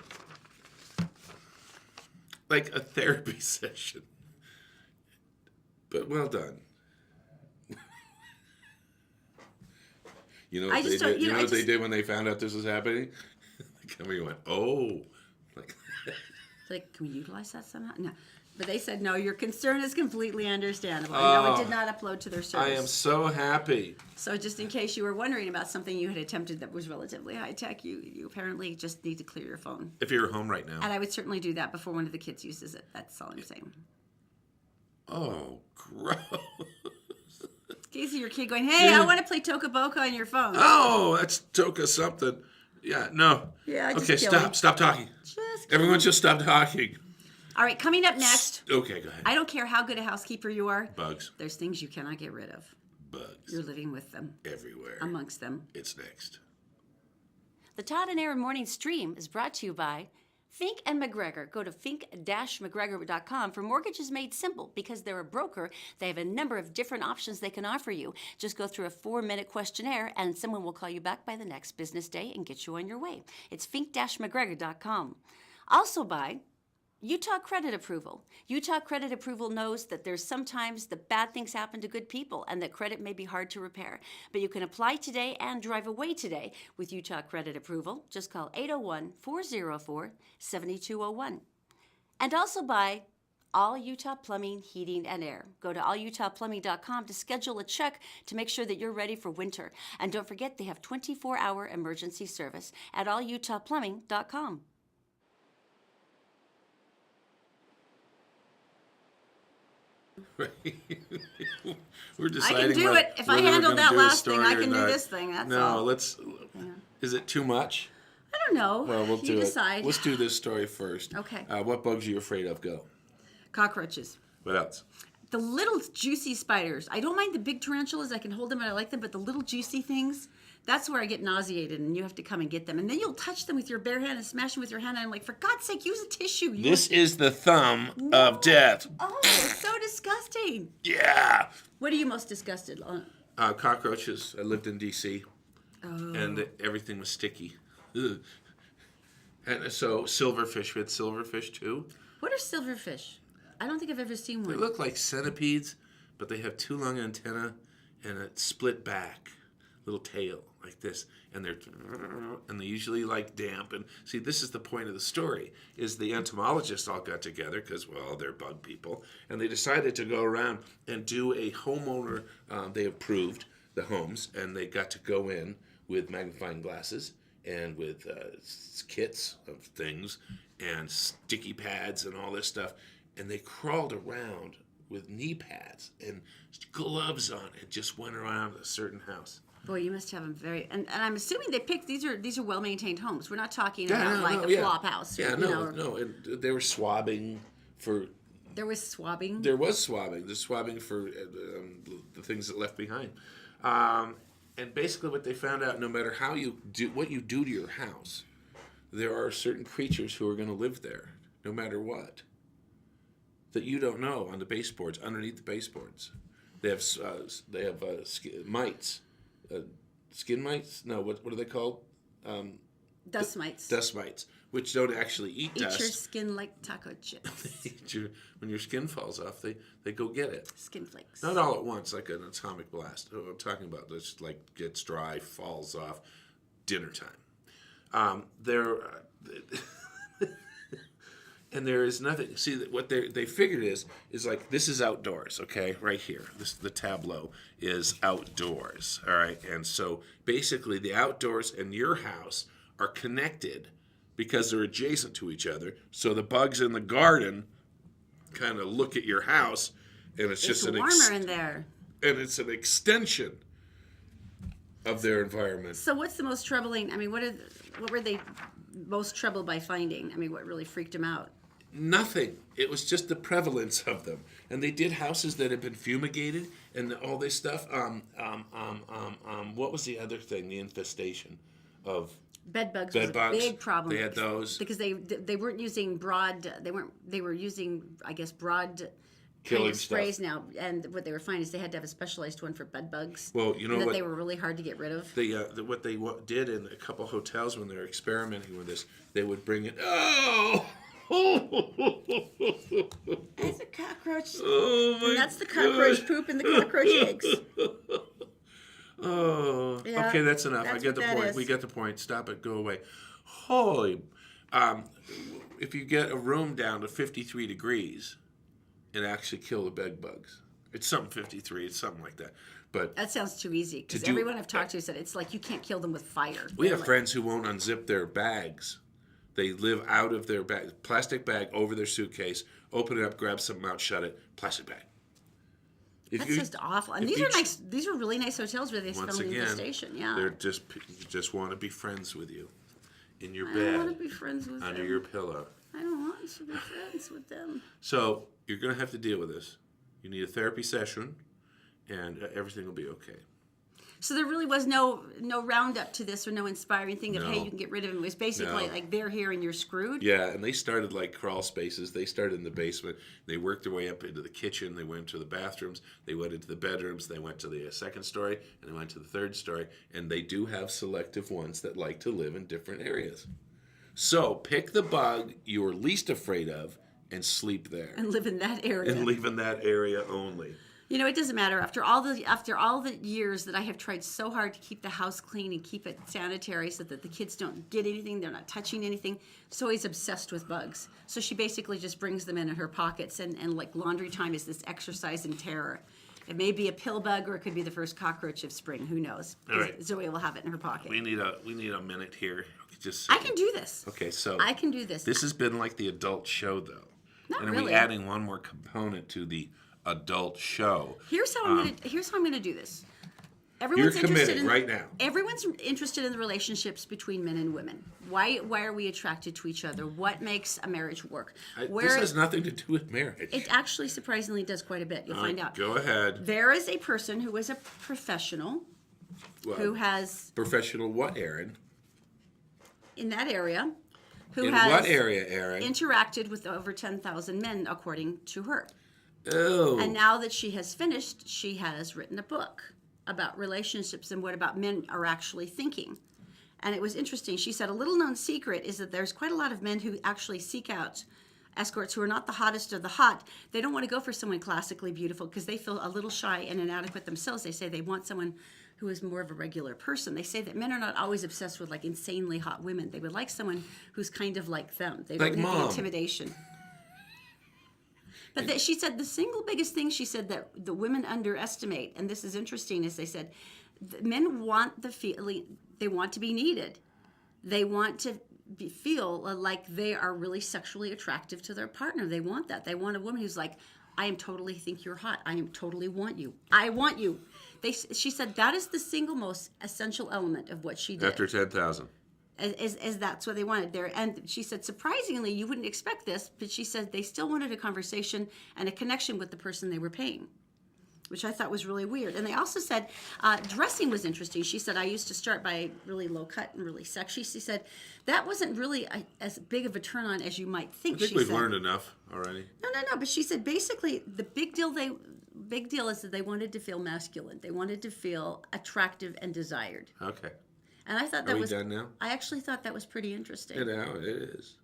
Like a therapy session. But well done. You know what they did when they found out this was happening? The company went, oh. Like, can we utilize that somehow? No. But they said, no, your concern is completely understandable. No, it did not upload to their service. I am so happy. So just in case you were wondering about something you had attempted that was relatively high tech, you apparently just need to clear your phone. If you're home right now. And I would certainly do that before one of the kids uses it. That's all I'm saying. Oh, gross. You see your kid going, hey, I want to play Toca Boca on your phone. Oh, that's Toca something. Yeah, no. Yeah, just okay, kill him. stop talking. Everyone just stop talking. All right, coming up next. Okay, go ahead. I don't care how good a housekeeper you are. Bugs. There's things you cannot get rid of. Bugs. You're living with them. Everywhere. Amongst them. It's next. The Todd and Erin Morning Stream is brought to you by Fink and McGregor. Go to fink-mcgregor.com for mortgages made simple. Because they're a broker, they have a number of different options they can offer you. Just go through a 4-minute questionnaire and someone will call you back by the next business day and get you on your way. It's fink-mcgregor.com. Also by Utah Credit Approval. Utah Credit Approval knows that there's sometimes the bad things happen to good people and that credit may be hard to repair. But you can apply today and drive away today with Utah Credit Approval. Just call 801-404-7201. And also by All Utah Plumbing, Heating, and Air. Go to allutahplumbing.com to schedule a check to make sure that you're ready for winter. And don't forget, they have 24-hour emergency service at allutahplumbing.com. We're deciding. I can do it. If I handled that last thing, I can do this thing. That's all. No, let's. Is it too much? I don't know. Well, we'll do decide. it. Let's do this story first. Okay. What bugs are you afraid of? Go. Cockroaches. What else? The little juicy spiders. I don't mind the big tarantulas. I can hold them and I like them, but the little juicy things, that's where I get nauseated and you have to come and get them. And then you'll touch them with your bare hand and smash them with your hand. And I'm like, for God's sake, use a tissue. This is the thumb of death. Oh, it's so disgusting. Yeah. What are you most disgusted on? Cockroaches. I lived in D.C. And everything was sticky. Ugh. And so silverfish. We had silverfish too. What are silverfish? I don't think I've ever seen one. They look like centipedes, but they have 2 long antennae and a split back, little tail like this, and they usually like damp. And see, this is the point of the story: is the entomologists all got together because, well, they're bug people, and they decided to go around and do a homeowner. They approved the homes, and they got to go in with magnifying glasses and with kits of things and sticky pads and all this stuff. and they crawled around with knee pads and gloves on and just went around a certain house. Boy, you must have them very, and I'm assuming they picked, these are well-maintained homes. We're not talking Yeah, about no, like no, a flop house. Yeah, you no, know, no. And they were swabbing for. There was swabbing. There was swabbing. There's swabbing for the things that left behind. And basically what they found out, no matter how you do, what you do to your house, there are certain creatures who are going to live there, no matter what, that you don't know on the baseboards, underneath the baseboards. They have mites. Skin mites? No, what are they called? Dust mites. Dust mites, which don't actually eat dust. Eat your skin like taco chips. When your skin falls off, they go get it. Skin flakes. Not all at once, like an atomic blast. Oh, I'm talking about this, like gets dry, falls off, dinner time. And there is nothing. See, what they figured is like, this is outdoors, okay? Right here. The tableau is outdoors, all right? And so basically the outdoors and your house are connected because they're adjacent to each other. So the bugs in the garden kind of look at your house, and it's just warmer in there. And it's an extension of their environment. So what's the most troubling? I mean, what were they most troubled by finding? I mean, what really freaked them out? Nothing. It was just the prevalence of them. And they did houses that had been fumigated and all this stuff. What was the other thing? The infestation of bed bugs was a big problem. They had those because they weren't using broad. They were using, I guess, broad killing kind of sprays stuff. now. And what they were finding is they had to have a specialized one for bed bugs. Well, you know that what? They were really hard to get rid of. What they did in a couple hotels when they were experimenting with this, they would bring in It's a cockroach. Oh my! And that's the cockroach poop and the cockroach eggs. Oh, Yeah, okay, that's enough. that's I get what the that point. is. We get the point. Stop it. Go away. Holy! If you get a room down to 53 degrees, it actually kill the bed bugs. It's something 53. It's something like that. But That sounds too easy because everyone I've talked to said it's like you can't kill them with fire. we have friends who won't unzip their bags. They live out of their bag, plastic bag over their suitcase. Open it up, grab something out, shut it. Plastic bag. That's just awful. And these are nice. These are really nice hotels where they film Once the again, infestation. Yeah. they're just want to be friends with you, in your I don't want bed, to be friends with under them. your pillow. I don't want to be friends with them. So you're going to have to deal with this. You need a therapy session, and everything will be okay. So there really was no roundup to this or no inspiring thing of, No. hey, you can get rid of them. It was basically No. like they're here and you're screwed. Yeah, and they started like crawl spaces. They started in the basement. They worked their way up into the kitchen. They went to the bathrooms. They went into the bedrooms. They went to the second story, and they went to the third story. And they do have selective ones that like to live in different areas. So pick the bug you're least afraid of and sleep there. And live in that area. And live in that area only. You know, it doesn't matter. After all the years that I have tried so hard to keep the house clean and keep it sanitary so that the kids don't get anything, they're not touching anything, Zoe's obsessed with bugs. So she basically just brings them in her pockets, and like laundry time is this exercise in terror. It may be a pill bug or it could be the first cockroach of spring. Who knows? All right. Zoe will have it in her pocket. We need a minute here. Just I can do this. Okay, so I can do this. This has been like the adult show, though. Not and really. we're adding one more component to the adult show. Here's how I'm gonna do this. Everyone's You're committed interested in, right now. Everyone's interested in the relationships between men and women. Why are we attracted to each other? What makes a marriage work? This has nothing to do with marriage. It actually surprisingly does quite a bit. You'll find out. Go ahead. There is a person who is a professional Well, who has professional what, Erin? in that area who In has what area, Erin? interacted with over 10,000 men according to her. Oh. And now that she has finished, she has written a book about relationships and what about men are actually thinking. And it was interesting. She said a little known secret is that there's quite a lot of men who actually seek out escorts who are not the hottest of the hot. They don't want to go for someone classically beautiful because they feel a little shy and inadequate themselves. They say they want someone who is more of a regular person. They say that men are not always obsessed with like insanely hot women. They would like someone who's kind of like them. They don't Like have the Mom. intimidation. But she said the single biggest thing she said that the women underestimate, and this is interesting, is they said men want the feeling, they want to be needed. They want to feel like they are really sexually attractive to their partner. They want that. They want a woman who's like, I am totally think you're hot. I am totally want you. I want you. She said that is the single most essential element of what she did. After 10,000. As that's what they wanted there. And she said, surprisingly, you wouldn't expect this, but she said they still wanted a conversation and a connection with the person they were paying, which I thought was really weird. And they also said dressing was interesting. She said, I used to start by really low cut and really sexy. She said, that wasn't really as big of a turn on as you might think. I think we've learned enough already. No. But she said, basically, the big deal is that they wanted to feel masculine. They wanted to feel attractive and desired. Okay. And I thought Are we done now? I actually thought that was pretty interesting. You know, it is.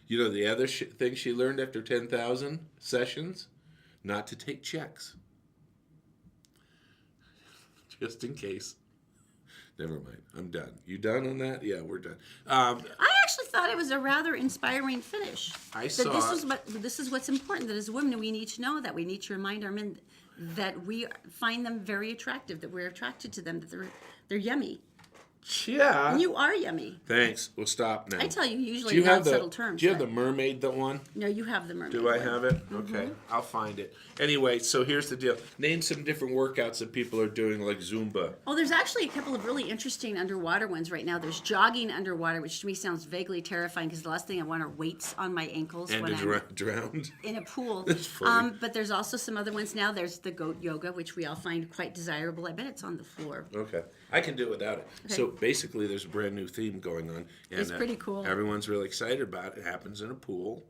You know, the other thing she learned after 10,000 sessions? Not to take checks. Just in case. Never mind. I'm done. You done on that? Yeah, we're done. I actually thought it was a rather inspiring finish. This is what's important. That as women, we need to know that. We need to remind our men that we find them very attractive, that we're attracted to them, that they're yummy. Yeah. And you are yummy. Thanks. We'll stop now. I tell you usually non-subtle terms. Do you have the mermaid one? No, you have the mermaid Do I one. have it? Okay. I'll find it. Anyway, so here's the deal. Name some different workouts that people are doing, like Zumba. Oh, there's actually a couple of really interesting underwater ones right now. There's jogging underwater, which to me sounds vaguely terrifying because the last thing I want are weights on my ankles And when to I'm drowned. in a pool. That's funny. But there's also some other ones now. There's the goat yoga, which we all find quite desirable. I bet it's on the floor. Okay. I can do it without it. Okay. So basically, there's a brand new theme going on. And, It's pretty cool. Everyone's really excited about it. It happens in a pool.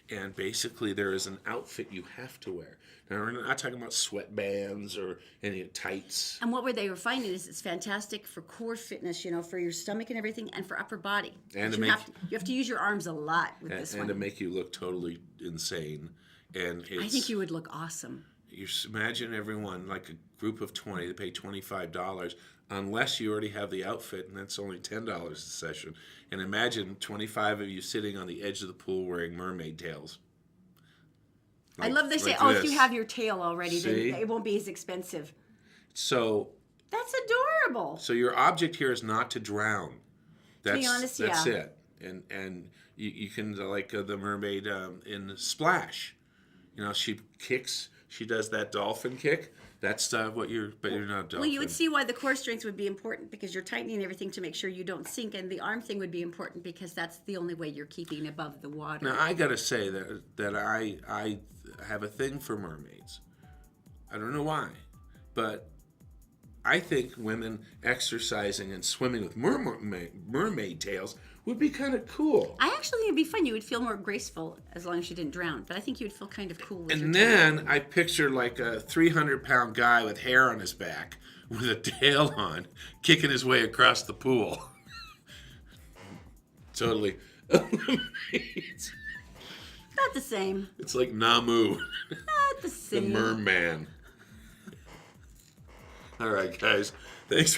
And basically, there is an outfit you have to wear. Now, we're not talking about sweatbands or any tights. And what they were finding is it's fantastic for core fitness, for your stomach and everything, and for upper body. And to you make- have to use your arms a lot with And, this and one. to make you look totally insane. And it's, I think you would look awesome. You imagine everyone, like a group of 20, they pay $25, unless you already have the outfit, and that's only $10 a session. And imagine 25 of you sitting on the edge of the pool wearing mermaid tails. I love they say, like if this. you have your tail already, See? then it won't be as expensive. So That's adorable. your object here is not to drown. That's, be honest, that's yeah. it. And you can, like the mermaid in Splash. She kicks, she does that dolphin kick. That's but you're not a dolphin. Well, you would see why the core strength would be important because you're tightening everything to make sure you don't sink, and the arm thing would be important because that's the only way you're keeping above the water. Now, I got to say that I have a thing for mermaids. I don't know why, but I think women exercising and swimming with mermaid tails would be kind of cool. I actually think it'd be fun. You would feel more graceful as long as you didn't drown, but I think you would feel kind of cool. With your And tail. then I picture like a 300-pound guy with hair on his back with a tail on, kicking his way across the pool. Totally. It's Not the same. like Namu, Not the the same. merman. All right, guys. Thanks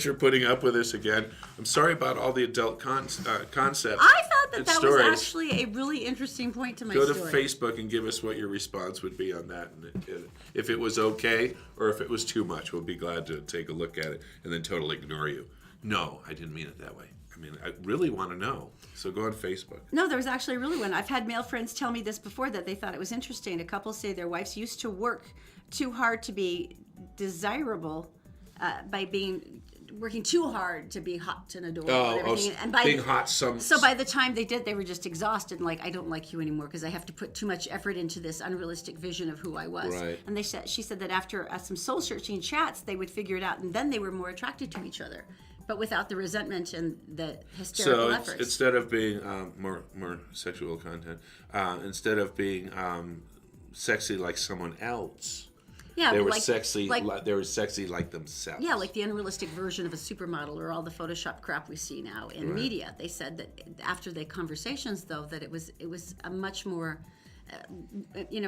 for putting up with us again. I'm sorry about all the adult concepts. I thought and that stories. was actually a really interesting point to my Go to story. Facebook and give us what your response would be on that. And if it was okay or if it was too much, we'll be glad to take a look at it and then totally ignore you. No, I didn't mean it that way. I mean, I really want to know. So go on Facebook. No, there was actually a really one. I've had male friends tell me this before that they thought it was interesting. A couple say their wives used to work too hard to be desirable by working too hard to be hot and adorable and everything. And by being hot. So by the time they did, they were just exhausted and like, I don't like you anymore because I have to put too much effort into this unrealistic vision of who I was. Right. And she said that after some soul searching chats, they would figure it out, and then they were more attracted to each other, but without the resentment and the hysterical So efforts. instead of being more sexual content, instead of being sexy like someone else. Yeah, they were like, sexy. like- They were sexy like themselves. Yeah, like the unrealistic version of a supermodel or all the Photoshop crap we see now in media. They said that after the conversations, though, that it was a much more,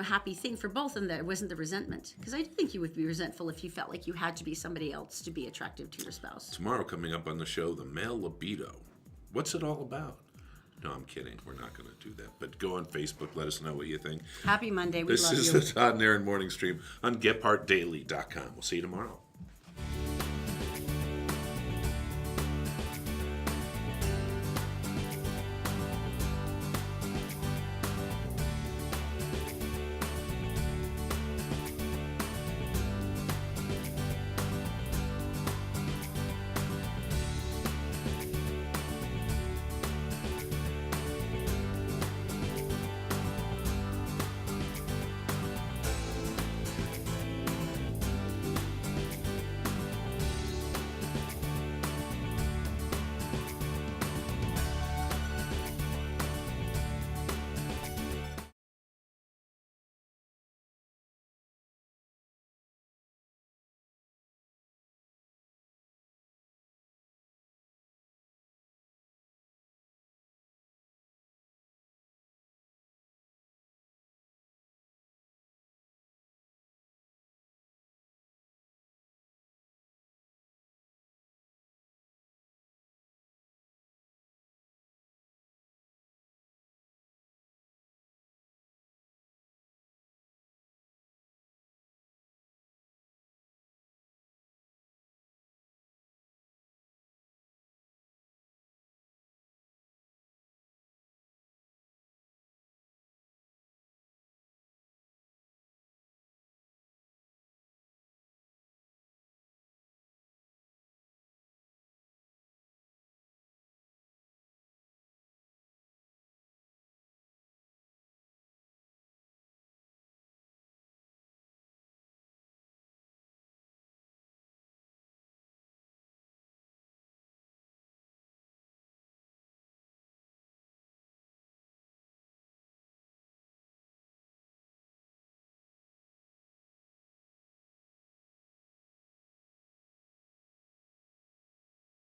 happy thing for both, and that it wasn't the resentment. Because I do think you would be resentful if you felt like you had to be somebody else to be attractive to your spouse. Tomorrow, coming up on the show, the male libido. What's it all about? No, I'm kidding. We're not going to do that. But go on Facebook. Let us know what you think. Happy Monday. We This love is you. the Todd and Erin morning stream on GetPartDaily.com. We'll see you tomorrow.